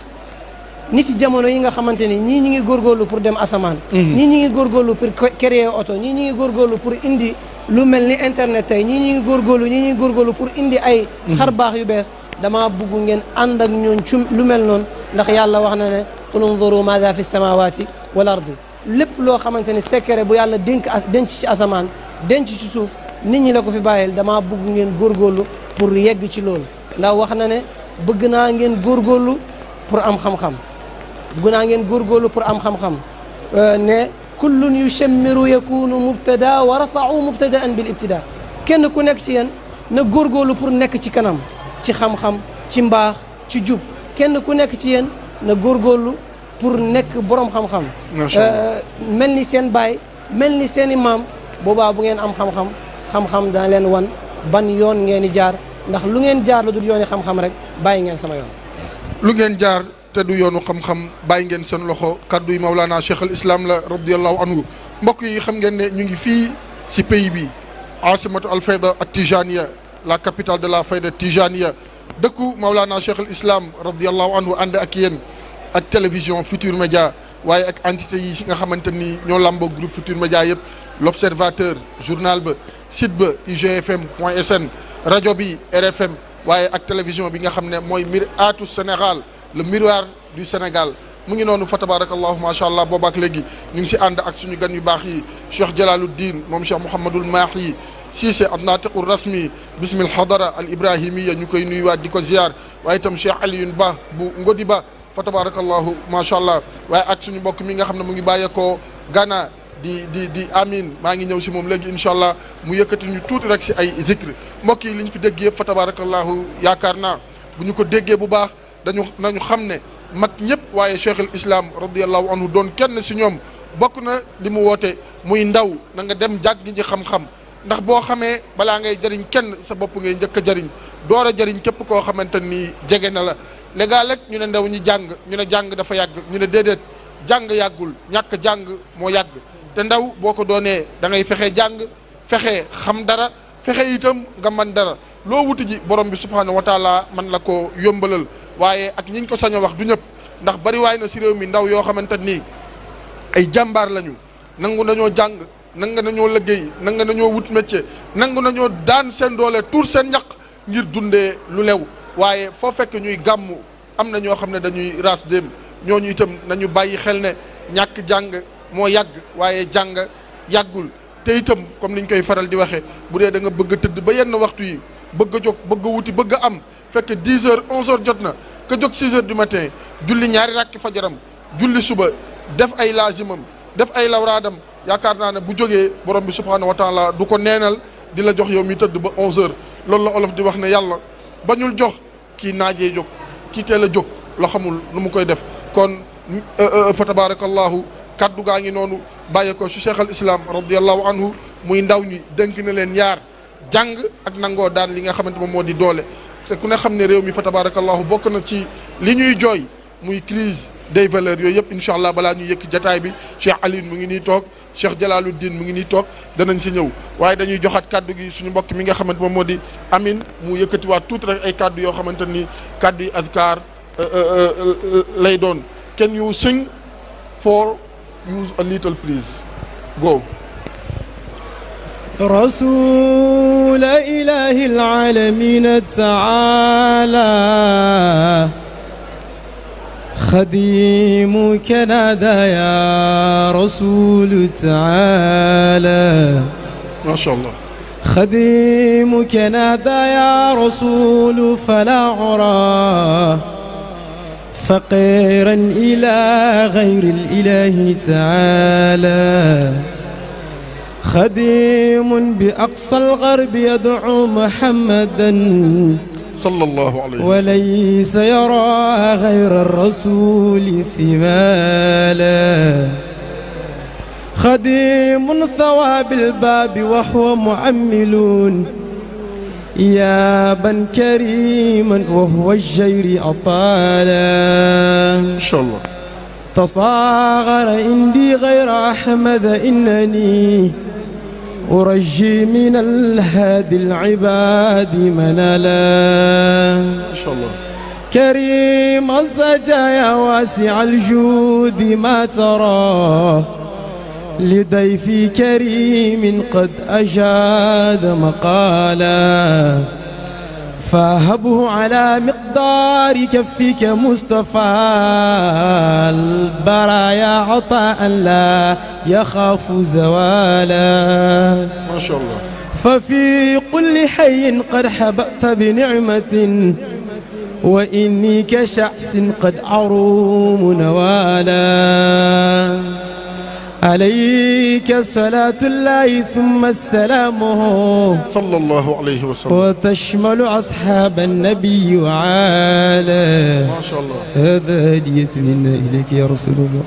nit ci jamono yi nga xamante ni ñii ñi ngi góorgóorlu pour dem asamaan ñii ñi ngi góorgóorlu pour créer oto ñii ñi ngi góorgóorlu pour indi lu mel ni internet tey ñii ñi ngi góorgóorlu ñii ñi ngi góorgóorlu pour indi ay xar baax yu bees dama bugg ngeen ànd ak ñoon ci lu mel noonu ndax yàlla wax na ne qul unzuru maada fi samawati wal ardi lépp loo xamante ni secret bu yàlla denc ci asamaan denc ci suuf nit ñi la ko fi bàyyil dama bugg ngeen góorgóorlu pour yegg ci loolu ndax wax na ne bëgg naa ngeen góorgóorlu pour am xam-xam bëgg naa ngeen góorgóorlu pour am xam-xam ne kullun yushammiru yakunu mubtada wa rafa'u mubtadaan bil ibtida kenn ku nekk ci yéen na góorgóorlu pour nekk ci kanam ci xam-xam ci mbaax ci jub kenn ku nekk ci yéen na góorgóorlu pour nekk borom xam-xam mel ni seen baay mel ni seen i maam boobaa bu ngeen am xam-xam xam-xam dana leen wan ban yoon ngeen di jaar ndax lu ngeen jaar la dul yooni xam-xam rek bàyyi ngeen sama yoon lu ngeen jaar te du yoonu xam-xam bàyyi ngeen seen loxo kaddu yi Mawlana Cheikh al Islam la radiyallahu anhu mbokk yi xam ngeen ne ñu ngi fii si pays bi asimatu al fayda at tijaniya la capitale de la fayda tijaniya dëkku Mawlana Cheikh al Islam radiyallahu anhu ànd ak yéen ak télévision Futur Média waaye ak entité yi nga xamante ni ñoo làmboo groupe Futur Média yëpp l'observateur journal ba site ba igfm.sn rajo bi RFM waaye ak télévision bi nga xam ne mooy Mir'atu Sénégal le miroir du Sénégal mu ngi noonu fa tabarakallahu macha allah boobaak léegi ñu ngi si ànd ak suñu gan yu baax yi Cheikh Jalaluddin moom Cheikh Mouhamadul Mahi Cissé ad natiqu rasmi bismil hadara al ibrahimiya ñu koy nuyuwaat di ko ziar waaye itam Cheikh Alioune Ba bu Ngodi Ba fa tabarakallahu macha allah waaye ak suñu mbokk mi nga xam ne mu ngi bàyyeekoo Ghana di amin maa ngi ñëw si moom léegi incha allah mu yëkkati ñu tuuti rek si ay zikr mbokk yi li ñu fi dégg yëpp fa tabarakallahu yaakaar naa bu ñu ko déggee bu baax nañu xam ne mag ñëpp waaye Cheikh al Islam radiyallahu anhu doon kenn si ñoom bokk na li mu woote muy ndaw na nga dem jàgg ji xam-xam ndax boo xamee balaa ngay jëriñ kenn sa bopp ngay njëkk a jëriñ door a jëriñ képp koo xamante ni jege na la légal rek ñu ne ndaw ñi jàng ñu ne jàng dafa yàgg ñu ne déedéet jàng yàggul ñàkk jàng moo yàgg te ndaw boo ko doonee da ngay fexe jàng fexe xam dara fexe itam nga man dara loo wuti ji borom bi subhanahu wa taala man la ko yombalal waaye ak ñiñ ko sañ a wax du ñëpp ndax bari waay na si réew mi ndaw yoo xamante nii ay jàmbaar lañu nangu nañoo jàng nangu nañoo liggéey nangu nañoo wut métier nangu nañoo daan seen doole tuur seen ñaq ngir dundee lu lew waaye foo fekk ñuy gàmmu am na ñoo xam ne dañuy ras dem ñooñu itam nañu bàyyi xel ne ñàkk jàng moo yàgg waaye jàng yàggul te itam comme niñ koy faral di waxee bu dee da nga bëgg a tëdd ba yenn waxtu yi bëgg a jóg bëgg a wuti bëgg a am fekk 10 heures 11 heures jot na ka jóg 6 heures du matin julli ñaari rakki fajaram julli suba def ay laazimam def ay lawraadam yaakaar naa ne bu jógee borom bi subhanahu wa taala du ko neenal di la jox yow mi tëdd ba 11 heures loolu la olof di wax ne yàlla bañul jox kii naajee jóg kii teel a jóg la xamul nu mu koy def kon fa tabarakallahu kaddu gaa ngi noonu bàyyi ko si Cheikh al Islam radiyallahu anhu muy ndaw ñi dénk na leen ñaar jàng ak nangoo daan li nga xamante moom moo di doole te ku ne xam ne réew mi fa tabarakallahu bokk na ci li ñuy jooy muy crise des valeurs yooyu yëpp incha allah balaa ñu yëkk jataay bi Cheikh Alioune mu ngi nii toog Cheikh Jalaluddin mu ngi nii toog danañ si ñëw waaye dañuy joxaat kaddu gi suñu mbokk mi nga xamante moom moo di Amine mu yëkkatiwaat tuuti rek ay kaddu yoo xamante ni kaddu yi azkar lay doon. Can you sing for use a little please go. رسول إله العالمين تعالى خديمك نادى يا رسول تعالى ما شاء الله. خديمك نادى يا رسول فلا عرى فقيرا إلى غير الإله تعالى خديم بأقصى الغرب يدعو محمدا صلى الله عليه وسلم وليس يرى غير الرسول في مالا خديم ثوى بالباب وهو معمل يابا كريما وهو الجير أطالا إن شاء الله. تصاغر عندي غير أحمد إنني أرجي من الهادي العباد منالا إن شاء الله. كريم السجايا واسع الجود ما ترى لضيفي كريم قد أجاد مقالا فهبه على مقدار كفك مصطفى البرايا عطاء لا يخاف زوالا ما شاء الله. ففي كل حي قد حبأت بنعمة وإني كشعث قد عروم نوالا عليك صلاة الله ثم السلام صلى الله عليه وسلم وتشمل أصحاب النبي وعاله ما شاء الله. هذا هدية منا إليك يا رسول الله.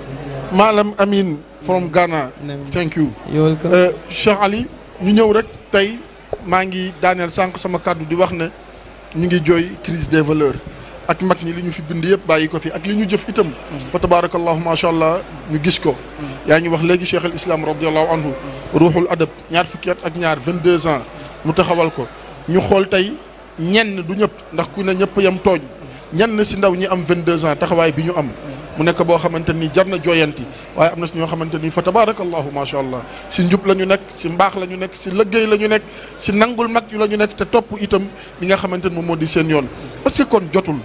Malam Amine from Ghana. Thank you. You're welcome. Cheikh Ali ñu ñëw rek tey maa ngi daaneel sànq sama kàddu di wax ne ñu ngi jooy crise des valeurs ak mag ñi li ñu fi bind yëpp bàyyi ko fi ak li ñu jëf itam fa tabarakallahu macha allah ñu gis ko yaa ngi wax léegi cheikh al islam radiallahu anhu ruuxul adab ñaar fukki at ak ñaar 22 ans mu taxawal ko ñu xool tey ñenn du ñëpp ndax ku ne ñëpp yam tooñ ñenn si ndaw ñi am 22 ans taxawaay bi ñu am mu nekk boo xamante ni jar na jooyanti waaye am na si ñoo xamante ni fa tabarakallahu macha allah si njub la ñu nekk si mbaax la ñu nekk si lëggéey la ñu nekk si nangul mag yu la ñu nekk te topp itam li nga xamante ni moom moo di seen yoon parce que kon jotul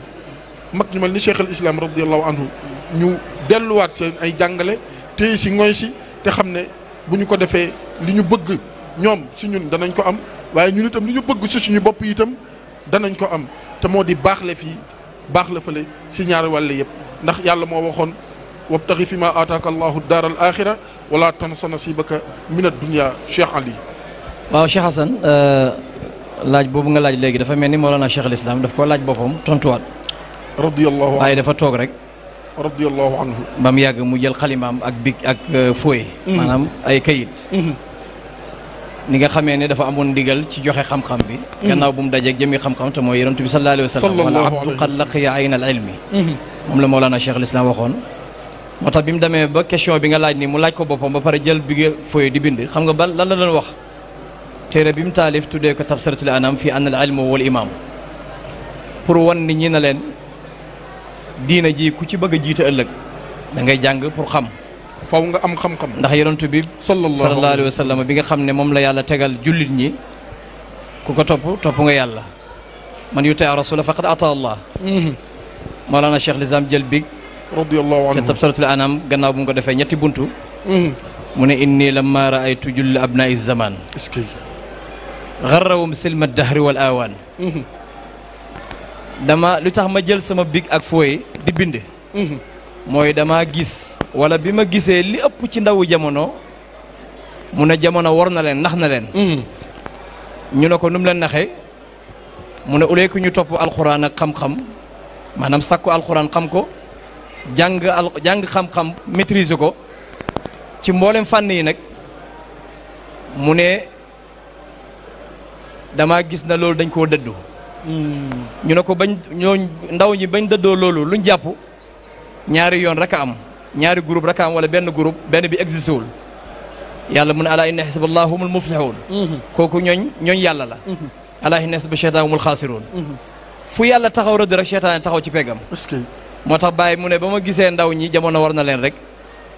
mag ñu mel ni cheikh al islam radiallahu anhu ñu delluwaat seen ay jàngale téye si ngoy si te xam ne bu ñu ko defee li ñu bëgg ñoom si ñun danañ ko am waaye ñun itam li ñu bëgg si suñu bopp itam danañ ko am te moo di baax la fii baax la fële si ñaari wàll yëpp ndax yàlla moo waxoon wabtaxi fi ma ataaka allahu daar al axira wala tansa nasibaka min ad dunia cheikh ali waaw Cheikh Hassan laaj boobu nga laaj léegi dafa mel ni Mawlana Cheikh al Islam daf ko laaj boppam tontuwaat radiyallahu anhu waaye dafa toog rek radiyallahu anhu ba mu yàgg mu jël xalimaam ak big ak fooy maanaam ay kayit ni nga xamee ne dafa amoon ndigal ci joxe xam-xam bi gannaaw bu mu dajeeg jëmi xam-xam te mooy yonent bi sallallahu alayhi wa sallam wala abdu qad laqiya ayna al ilmi moom la Mawlana Cheikh al Islam waxoon moo tax bi mu demee ba question bi nga laaj ni mu laaj ko boppam ba pare jël big fooy di bind xam nga ba lan la doon wax téere bi mu taalif tuddee ko tabsiratul anam fii anna al ilmu wal imam pour wan nit ñi na leen diina ji ku ci bëgg a jiite ëllëg da ngay jàng pour xam faw nga am xam-xam ndax yonent bi sallallahu alayhi wa sallam bi nga xam ne moom la yàlla tegal jullit ñi ku ko topp nga yàlla man yuti a rasula faqad ata allah Mawlana Cheikh Lislam jël big radiyallahu anhu te tabsaratul anam gannaaw bu mu ko defee ñetti buntu mu ne inni lamma raaytu julli abnai zaman est-ce que garrawum silma dahri wal awaan dama lu tax ma jël sama big ak fooy di bind mooy dama gis wala bi ma gisee li ëpp ci ndawu jamono mu ne jamono war na leen nax na leen ñu ne ko nu mu leen naxee mu ne uleeku ñu topp alxuraan ak xam-xam maanaam sakku alxuraan xam ko jàng xam-xam maîtriser ko ci mboolem fànn yi nag mu ne dama gis na loolu dañ koo dëddu ñu ne ko bañ ñooñ ndaw ñi bañ dëddoo loolu luñ jàpp ñaari yoon rek a am ñaari groupe rek a am wala benn groupe benn bi existé wul yàlla mu ne alaa inna xisballah humul muflixuun kooku ñooñ yàlla la alaa inna xisba cheytaan humul xaasiruun fu yàlla taxaw rëdd rek cheytaan taxaw ci peggam moo tax Baye mu ne ba ma gisee ndaw ñi jamono war na leen rek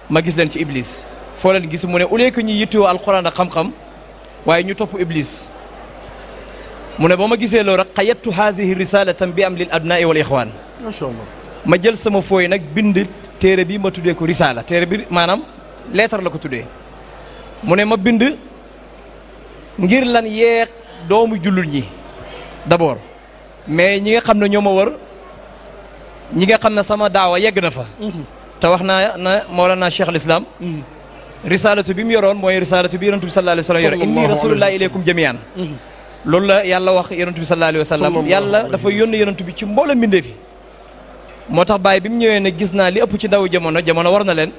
ma gis leen ci iblis foo leen gis mu ne au lieu que ñu yittewoo alquran ak xam-xam waaye ñu topp iblis mu ne ba ma gisee loolu rek xayattu haadihi risalatan bi am lil abnaai wal ixwaan macha allah ma jël sama fooy nag bind téere bi ma tuddee ko risala téere bi maanaam lettre la ko tuddee mu ne ma bind ngir lan yeex doomu jullit ñi d'abord mais ñi nga xam ne ñoo ma wër ñi nga xam ne sama daawa yegg na fa te wax naa na Mawlana Cheikh al Islam risalatu bi mu yoroon mooy risalatu bi yonent bi sallallahu alayhi wa sallam yore inni rasulullahi ilaykum jami'an loolu la yàlla wax yonent bi sallallahu alayhi wa sallam yàlla dafa yónni yonent bi ci mboolem mbindeef yi moo tax Baye bi mu ñëwee ne gis naa li ëpp ci ndaw jamono war na leen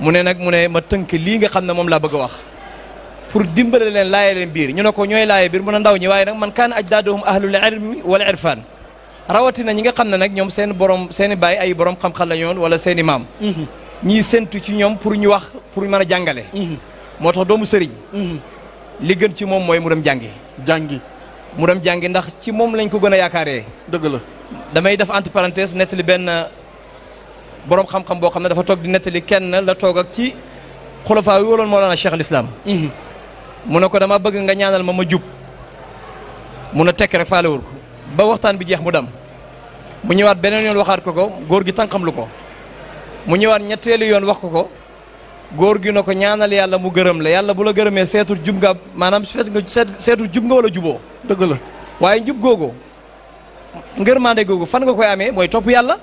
mu ne nag mu ne ma tënk lii nga xam ne moom laa bëgg a wax pour dimbale leen laaye leen biir ñu ne ko ñooy laaye biir mu ne ndaw ñi waaye nag man kaana ajdaaduhum ahlul ilmi wal irfan rawatina ñi nga xam ne nag ñoom seen borom seen i baay ay borom xam-xam la ñoon wala seen i maam ñiy séntu ci ñoom pour ñu wax pour mën a jàngale moo tax doomu sëriñ li gën ci moom mooy mu dem jàngi mu dem jàngi ndax ci moom lañ ko gën a yaakaaree dëgg la damay def entre parenthèse nettali benn borom xam-xam boo xam ne dafa toog di nettali kenn la toog ak ci xulafaa yi waloon Mawlana Cheikh al Islam mu ne ko dama bëgg nga ñaanal ma jub mun a tekk rek faalewul ko ba waxtaan bi jeex mu dem mu ñëwaat beneen yoon waxaat ko góor gi tànqam lu ko mu ñëwaat ñetteelu yoon wax ko góor gi na ko ñaanal yàlla mu gërëm la yàlla bu la gërëmee seetul jub nga maanaam seetul jub nga wala juboo dëgg la waaye njub googu ngërmande googu fan nga koy amee mooy topp yàlla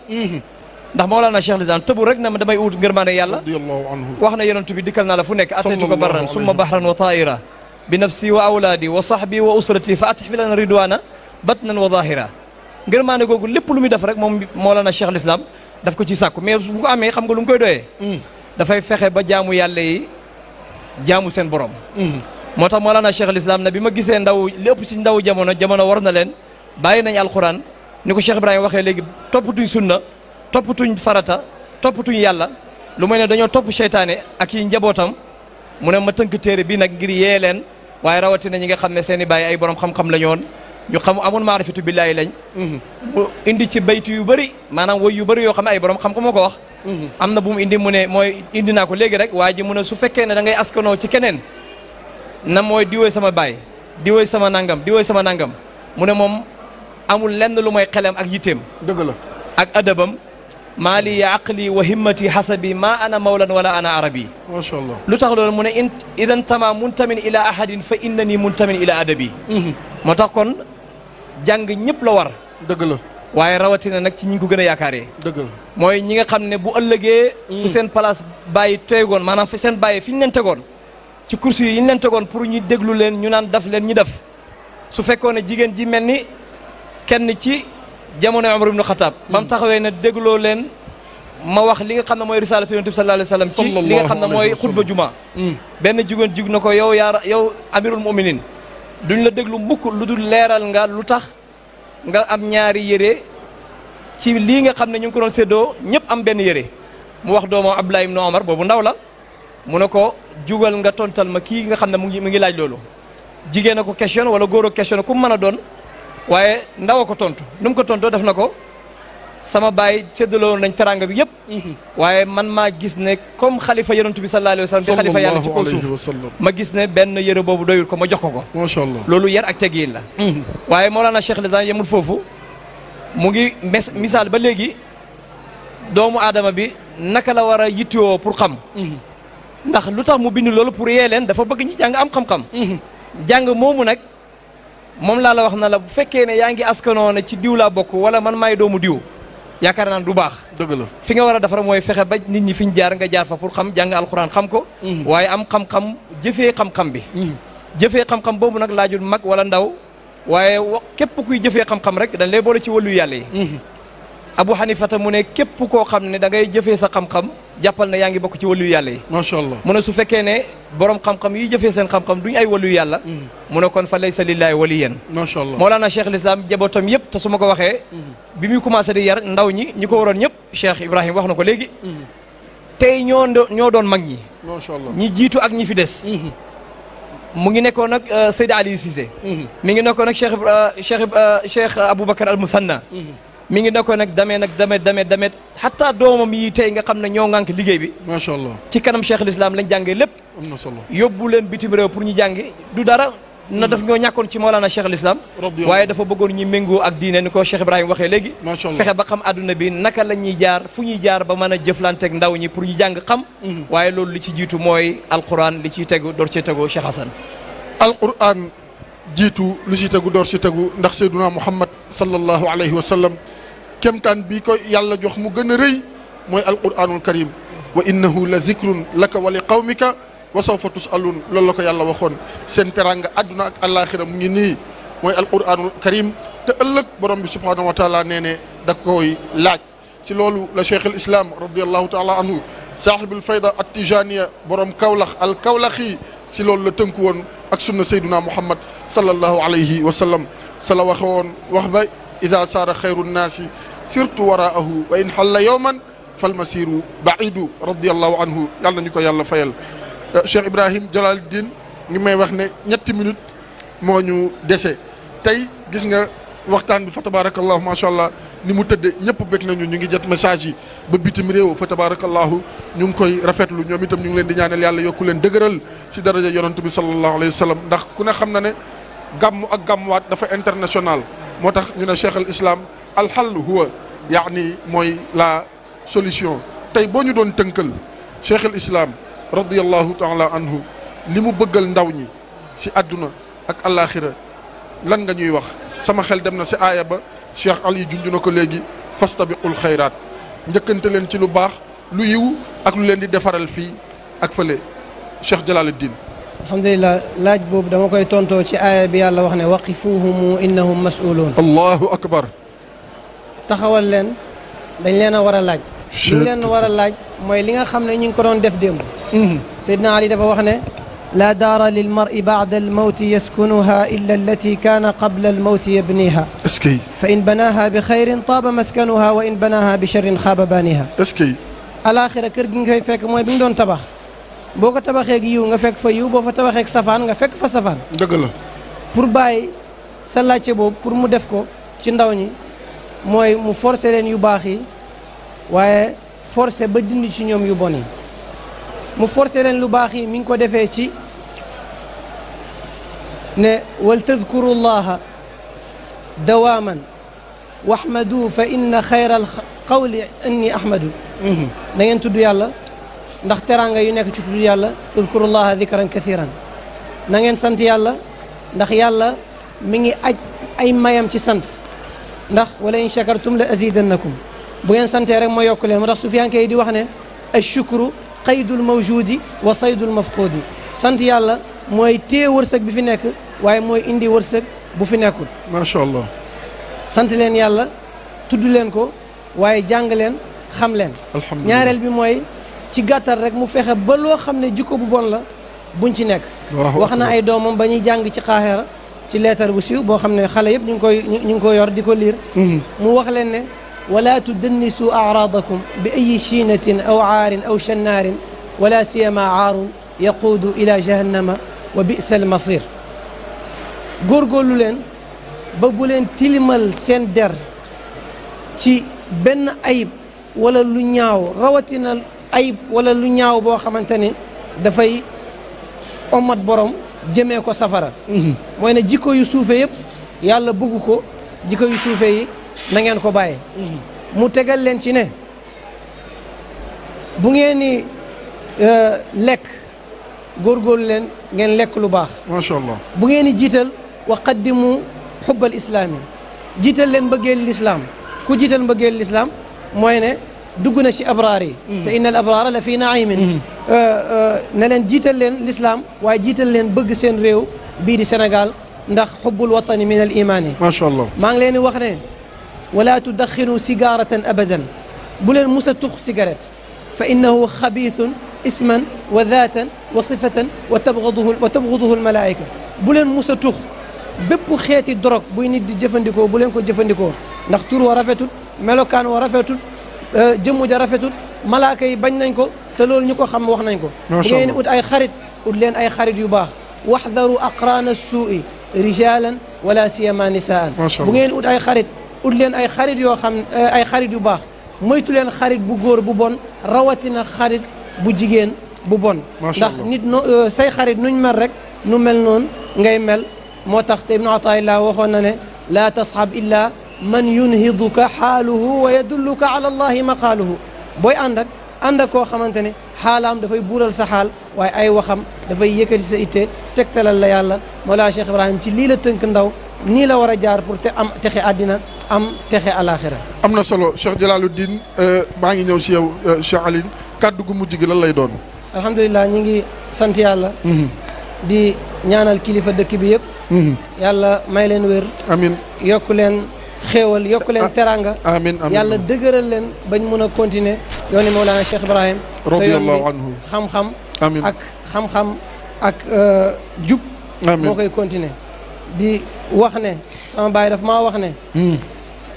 ndax Mawlana Cheikh Lislam tëbu rek na ma damay ut ngërmande yàlla radiyallahu anhu wax na yonent bi dikkal naa la fu nekk ataytu ko barran summa bahran wa taa'ira bi nafsi wa awlaadi wa sahbi wa usrati fa atix fi lana ridwana batnan wa zahira ngërmande googu lépp lu muy def rek moom Mawlana Cheikh Lislam daf ko ci sàkku mais bu ko amee xam nga lu mu koy doyee dafay fexe ba jaamu yàlla yi jaamu seen borom moo tax Mawlana Cheikh Lislam ne bi ma gisee ndaw lépp si ndaw jamono war na leen bàyyi nañ alquran ni ko Cheikh Ibrahima waxee léegi toppatuñ sunna toppatuñ farata toppatuñ yàlla lu may ne dañoo topp seytaane ak yi njabootam mu ne ma tënk téere bi nag ngir yee leen waaye rawatina ñi nga xam ne seen i bàyyi ay borom xam-xam la ñoon ñu xam amoon maarifatu billaahi lañ mu indi ci baytu yu bëri maanaam woy yu bëri yoo xam ne ay borom xam-xam moo ko wax am na bu mu indi mu ne mooy indi naa ko léegi rek waa ji mu ne su fekkee ne da ngay askanoo ci keneen na mooy diwooy sama baay diwooy sama nangam diwooy sama nangam mu ne moom amul lenn lu mooy xelam ak yitteem dëgg la ak adabam maali ya aqli wa himmati hasabi ma ana mawlan wala ana arabi macha allah lu tax loolu mu ne idan tama muntamin ila ahadin fa innani muntamin ila adabi moo tax kon jàng ñëpp la war dëgg la waaye rawatina nag ci ñi ko gën a yaakaaree dëgg la mooy ñi nga xam ne bu ëllëgee fu seen place bàyyi tegoon maanaam fi seen bàyyi fi ñu leen tegoon ci course yi ñu leen tegoon pour ñu déglu leen ñu naan daf leen ñu def su fekkoon ne jigéen ji mel ni kenn ci jamono Umar ibn Khattab ba mu taxawee ne dégloo leen ma wax li nga xam ne mooy risalatu yonent bi sallallahu alayhi wa sallam ci li nga xam ne mooy xutba juma benn jigéen jig na ko yow amirul muminin duñ la déglu mukk lu dul leeral nga lu tax nga am ñaari yére ci lii nga xam ne ñu ngi ko doon séddoo ñëpp am benn yére mu wax doomam Abdullah ibn Omar boobu ndaw la mu ne ko jugal nga tontal ma kii nga xam ne mu ngi laaj loolu jigéen a ko question wala góor a question ku mu mën a doon waaye ndaw a ko tontu nu mu ko tontoo def na ko sama baay séddaloo nañ teranga bi yëpp waaye man maa gis ne comme xalifa yonent bi sallallahu alayhi wa sallam di xalifa yàlla ci kaw suuf ma gis ne benn yëre boobu doyul ko ma jox ko macha allah loolu yar ak teggiin la waaye Mawlana Cheikh Lislam yemul foofu mu ngi misaal ba léegi doomu aadama bi naka la war a yittewoo pour xam ndax lu tax mu bind loolu pour yee leen dafa bëgg ñi jàng am xam-xam jàng moomu nag moom laa la wax na la bu fekkee ne yaa ngi askanoo ne ci diw laa bokk wala man maay doomu diw yaakaar naa du baax dëgg la fi nga war a defar mooy fexe ba nit ñi fi ñu jaar nga jaar fa pour xam jàng alxuraan xam ko waaye am xam-xam jëfee xam-xam bi jëfee xam-xam boobu nag laajul mag wala ndaw waaye képp kuy jëfee xam-xam rek dañ lay boole ci wàllu yàlla yi Abu Hanifata mu ne képp koo xam ne da ngay jëfee sa xam-xam jàppal na yaa ngi bokk ci wàllu yàlla yi macha allah mu ne su fekkee ne borom xam-xam yi jëfee seen xam-xam duñu ay wàllu yàlla mu ne kon fa laysa lillahi waliyan macha allah Mawlana Cheikh l'Islam jabootam yëpp te su ma ko waxee bi muy commencé di yar ndaw ñi ko waroon ñëpp Cheikh Ibrahim wax na ko léegi tey ñoo doon mag ñi macha allah ñi jiitu ak ñi fi des mu ngi nekkoon nag Seydi Ali Cissé mi ngi nekkoon nag Cheikh Aboubacar al Muthanna mi ngi nekkoon nag damet hatta doomam yi tey nga xam ne ñoo ngànk liggéey bi macha allah ci kanam Cheikh l'Islam lañ jàngee lépp am na solo yóbbu leen bitim réew pour ñu jàngi du dara na daf ñoo ñàkkoon ci Mawlana Cheikh l'Islam waaye dafa bëggoon ñu méngoo ak diine ni ko Cheikh Ibrahim waxee léegi fexe ba xam adduna bi naka la ñuy jaar fu ñuy jaar ba mën a jëflanteeg ndaw ñi pour ñu jàng xam waaye loolu li ci jiitu mooy alquran li ciy tegu door ci tegu Cheikh Hassan alquran jiitu lu ci tegu door ci tegu ndax Seyduna Muhammad sallallahu alayhi wa sallam kemtaan bi ko yàlla jox mu gën a rëy mooy alquranul karim wa innahu la zikrun laka wa li qawmika wa sawfa tusalun loolu la ko yàlla waxoon seen teranga àdduna ak àllaaxira mu ngi nii mooy alquranul karim te ëllëg borom bi subhanahu wa taala nee ne da koy laaj si loolu la cheikh al islam radiallahu taala anhu saaxibul fayda at tijaniya borom kawlax al kawlaxi si loolu la tënku woon ak sunna sayduna muhammad sallallahu alayhi wa sallam sa la waxe woon wax ba ida saara xayru nnaasi surtout waraahu wa in xalla yowman falmasiru baidu radiallahu anhu yàlla nañu ko yàlla fayal Cheikh Ibrahim Jalaluddin ngi may wax ne ñetti minutes moo ñu dese tey gis nga waxtaan bi fa tabarakallahu macha allah ni mu tëdde ñëpp bëgg nañu ñu ngi jot message yi ba bitim réew fa tabarakallahu ñu ngi koy rafetlu ñoom itam ñu ngi leen di ñaanal yàlla yokku leen dëgëral si daraja yonent bi sallallahu alayhi wa sallam ndax ku ne xam na ne gàmm ak gàmmuwaat dafa international moo tax ñu ne cheikh al islam alxall huwa yaani mooy la solution tey boo ñu doon tënkal cheikh al islam radiyallahu taala anhu li mu bëggal ndaw ñi si àdduna ak alaxira lan nga ñuy wax sama xel dem na si aaya ba cheikh ali junj na ko léegi fastabiqul xayraat njëkkante leen ci lu baax lu yiw ak lu leen di defaral fii ak fële cheikh Jalaluddin alhamdulilah laaj boobu dama koy tontoo ci aaya bi yàlla wax ne waqifuhum innahum mas'uluun allahu akbar taxawal leen dañ leen a war a laaj li ñu leen war a laaj mooy li nga xam ne ñu ngi ko doon def démb Seydina Ali dafa wax ne laa daara lil mar'i ba'da al mawti yaskunuha illa allati kaana qabla al mawti yabniha est-ce que fa in banaha bi xayrin taaba maskanuha wa in banaha bi sharrin xaaba baaniha est-ce que alaxira kër gi nga koy fekk mooy bi nga doon tabax boo ko tabaxee gi yiw nga fekk fa yiw boo fa tabaxee safaan nga fekk fa safaan dëgg la pour bàyyi sa laajte boobu pour mu def ko ci ndaw ñi mooy mu forcer leen yu baax yi waaye forcer ba dindi ci ñoom yu bon yi mu forcer leen lu baax yi mi ngi ko defee ci ne wal tadkuru llaha dawaaman waxmadu fa inna xayra al qawli anni ahmadu na ngeen tudd yàlla ndax teraanga yu nekk ci tudd yàlla tadkuru llaha dikran kathiran na ngeen sant yàlla ndax yàlla mi ngi aj ay mayam ci sant ndax wala in shakartum la azidannakum bu ngeen santee rek ma yokk leen moo tax sufiyanke yi di wax ne ashukru qaydul mawjudi wa saydul mafqudi sant yàlla mooy téye wërsëg bi fi nekk waaye mooy indi wërsëg bu fi nekkul macha allah sant leen yàlla tudd leen ko waaye jàng leen xam leen alhamdulilah ñaareel bi mooy ci gàttal rek mu fexe ba loo xam ne jikko bu bon la buñ ci nekk wax na ay doomam ba ñuy jàng ci Qahira ci leetar bu siiw boo xam ne xale yëpp ñu ngi koy yor di ko liir mu wax leen ne wala tudannisu aaraadakum bi ayi chiinatin aw aarin aw shannaarin wala siyama aarun yaquudu ila jahannama wa bisa al masir góorgóorlu leen ba bu leen tilimal seen der ci benn ayib wala lu ñaaw rawatina ayib wala lu ñaaw boo xamante ne dafay omat borom jëmee ko safara mooy ne jikko yu suufe yëpp yàlla bëgg ko jikko yu suufe yi na ngeen ko bàyyi mu tegal leen ci ne bu ngeen ni lekk góorgóorlu leen ngeen lekk lu baax macha allah bu ngeen ni jiital wa qaddimu xubbal islaami jiital leen mbëggeel lislaam ku jiital mbëggeel lislaam mooy ne dugg na ci abraar yi te inna al abraara la fi naimin ne leen jiital leen lislaam waaye jiital leen bëgg seen réew bii di Sénégal ndax xubbul watani min al imaan yi macha allah maa ngi leen di wax ne wala tudaxinu sigaratan abadan bu leen mus a tux cigarette fa innahu xabiithun isman wa daatan wa sifatan wa tabgaduhu almalaika bu leen musa tux bépp xeeti drogue buy nit di jëfandikoo bu leen ko jëfandikoo ndax tur wa rafetul melokaan wa rafetul jëmmu ja rafetul malaaka yi bañ nañ ko te loolu ñu ko xam wax nañ ko bu ngeen ut ay xarit ut leen ay xarit yu baax waxdaru aqraana suui rijalan wala siyama nisaan bu ngeen ut ay xarit ut leen ay xarit yoo xam ay xarit yu baax moytu leen xarit bu góor bu bon rawatina xarit bu jigéen bu bon ndax nit say xarit nuñ mel rek nu mel noonu ngay mel moo tax te ibnu ataillah waxoon na ne laa tasxab illa man yunhiduka xaaluhu wa yadulluka ala allahi maqaaluhu booy ànd ak koo xamante ne xaalaam dafay buural sa xaal waaye ay waxam dafay yëkkati sa itte tegtalal la yàlla Mawlaa Cheikh Ibrahim ci lii la tënk ndaw nii la war a jaar pour te am texe àddina am texe alaxira am na solo Cheikh Jalaluddin maa ngi ñëw si yow Cheikh Alioune kàddu gu mujj gi lan lay doon alhamdulilah ñi ngi sant yàlla di ñaanal kilifa dëkk bi yëpp yàlla may leen wér amin yokku leen xéewal yokku leen teranga amin amin yàlla dëgëral leen bañ mun a continuer yooni Mawlana Cheikh Ibrahim radiyallahu anhu xam-xam amin ak xam-xam ak jub amin moo koy continuer di wax ne sama baay daf maa wax ne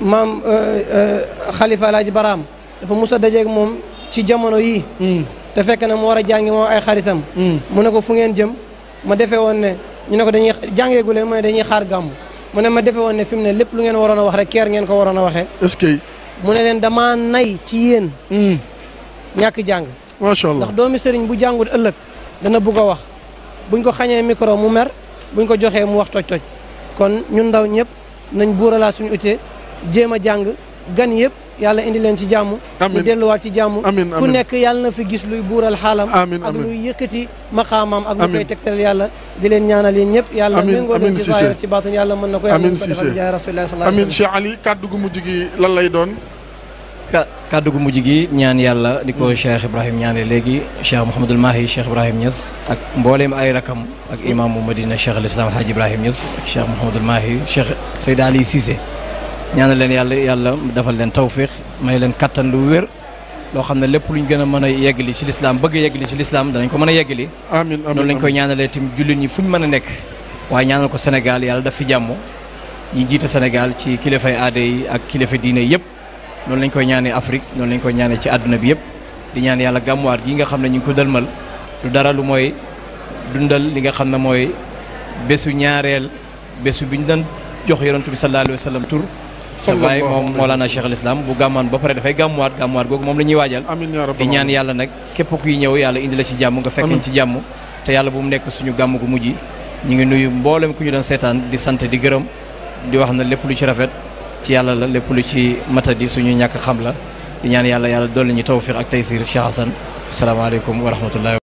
maam Khalifa Alaaji Baraam dafa mus a dajeeg moom ci jamono yii te fekk na mu war a jàngi moom ay xaritam mu ne ko fu ngeen jëm ma defee woon ne ñu ne ko dañuy jàngeegu leen mu ne dañuy xaar gàmmu mu ne ma defee woon ne fi mu ne lépp lu ngeen waroon a wax rek keer ngeen ko waroon a waxee est-ce que mu ne leen damaa nay ci yéen ñàkk jàng macha allah ndax doomi sëriñ bu jàngul ëllëg dana bugg a wax buñ ko xañee micro mu mer buñ ko joxee mu wax toj-toj kon ñun ndaw ñëpp nañ buuralaa suñu utee jéem a jàng gan yëpp yàlla indi leen ci jàmm ñu delluwaat ci jàmm ku nekk yàlla na fi gis luy buural xaalam ak luy yëkkati maqaamam ak lu koy tegtal yàlla di leen ñaanal yéen ñëpp yàlla méngoo leen ci zaahir ci baatin yàlla mën na ko yàlla ko defal jaay rasulillah sallallahu alayhi amin Cheikh Ali kàddu gu mujj gi lan lay doon kàddu gu mujj gi ñaan yàlla di ko Cheikh Ibrahim ñaane léegi Cheikh Mouhamadul Mahi Cheikh Ibrahim Niass ak mbooleem ay rakam ak imaamu Madina Cheikh al Islam Alhaji Ibrahim Niass ak Cheikh Mouhamadul Mahi Cheikh Seyda Ali Cissé ñaanal leen yàlla defal leen tawfiq may leen kattan lu wér loo xam ne lépp luñ gën a mën a yeggali ci lislaam bëgg a yeggali ci lislaam danañ ko mën a yeggali amiin noonu lañ koy ñaanalee tamit jullit ñi fuñ mën a nekk waaye ñaanal ko Sénégal yàlla daf fi jàmm ñi jiite Sénégal ci kilifay aada yi ak kilifa diine yëpp noonu lañ koy ñaanee Afrique noonu lañ koy ñaanee ci àdduna bi yëpp di ñaan yàlla gàmmuwaat gi nga xam ne ñu ngi ko dëlmal du dara lu mooy dundal li nga xam ne mooy bésu ñaareel bésu bi ñu doon jox yonent bi sallallahu alayhi wa sallam tur sa baay moom Mawlana Cheikh al Islam bu gàmmaan ba pare dafay gàmmuwaat googu moom la ñuy waajal di ñaan yàlla nag képp kuy ñëw yàlla indi la ci jàmm nga fekkeñ ci jàmm te yàlla bu mu nekk suñu gàmm gu mujj ñu ngi nuyu mboolem ku ñu doon seetaan di sant di gërëm di wax na lépp lu ci rafet ci yàlla la lépp lu ci matadi suñu ñàkk xam la di ñaan yàlla dolli ñu tawfiq ak taysir Cheikh Hassan asalaamaaleykum wa rahmatullahi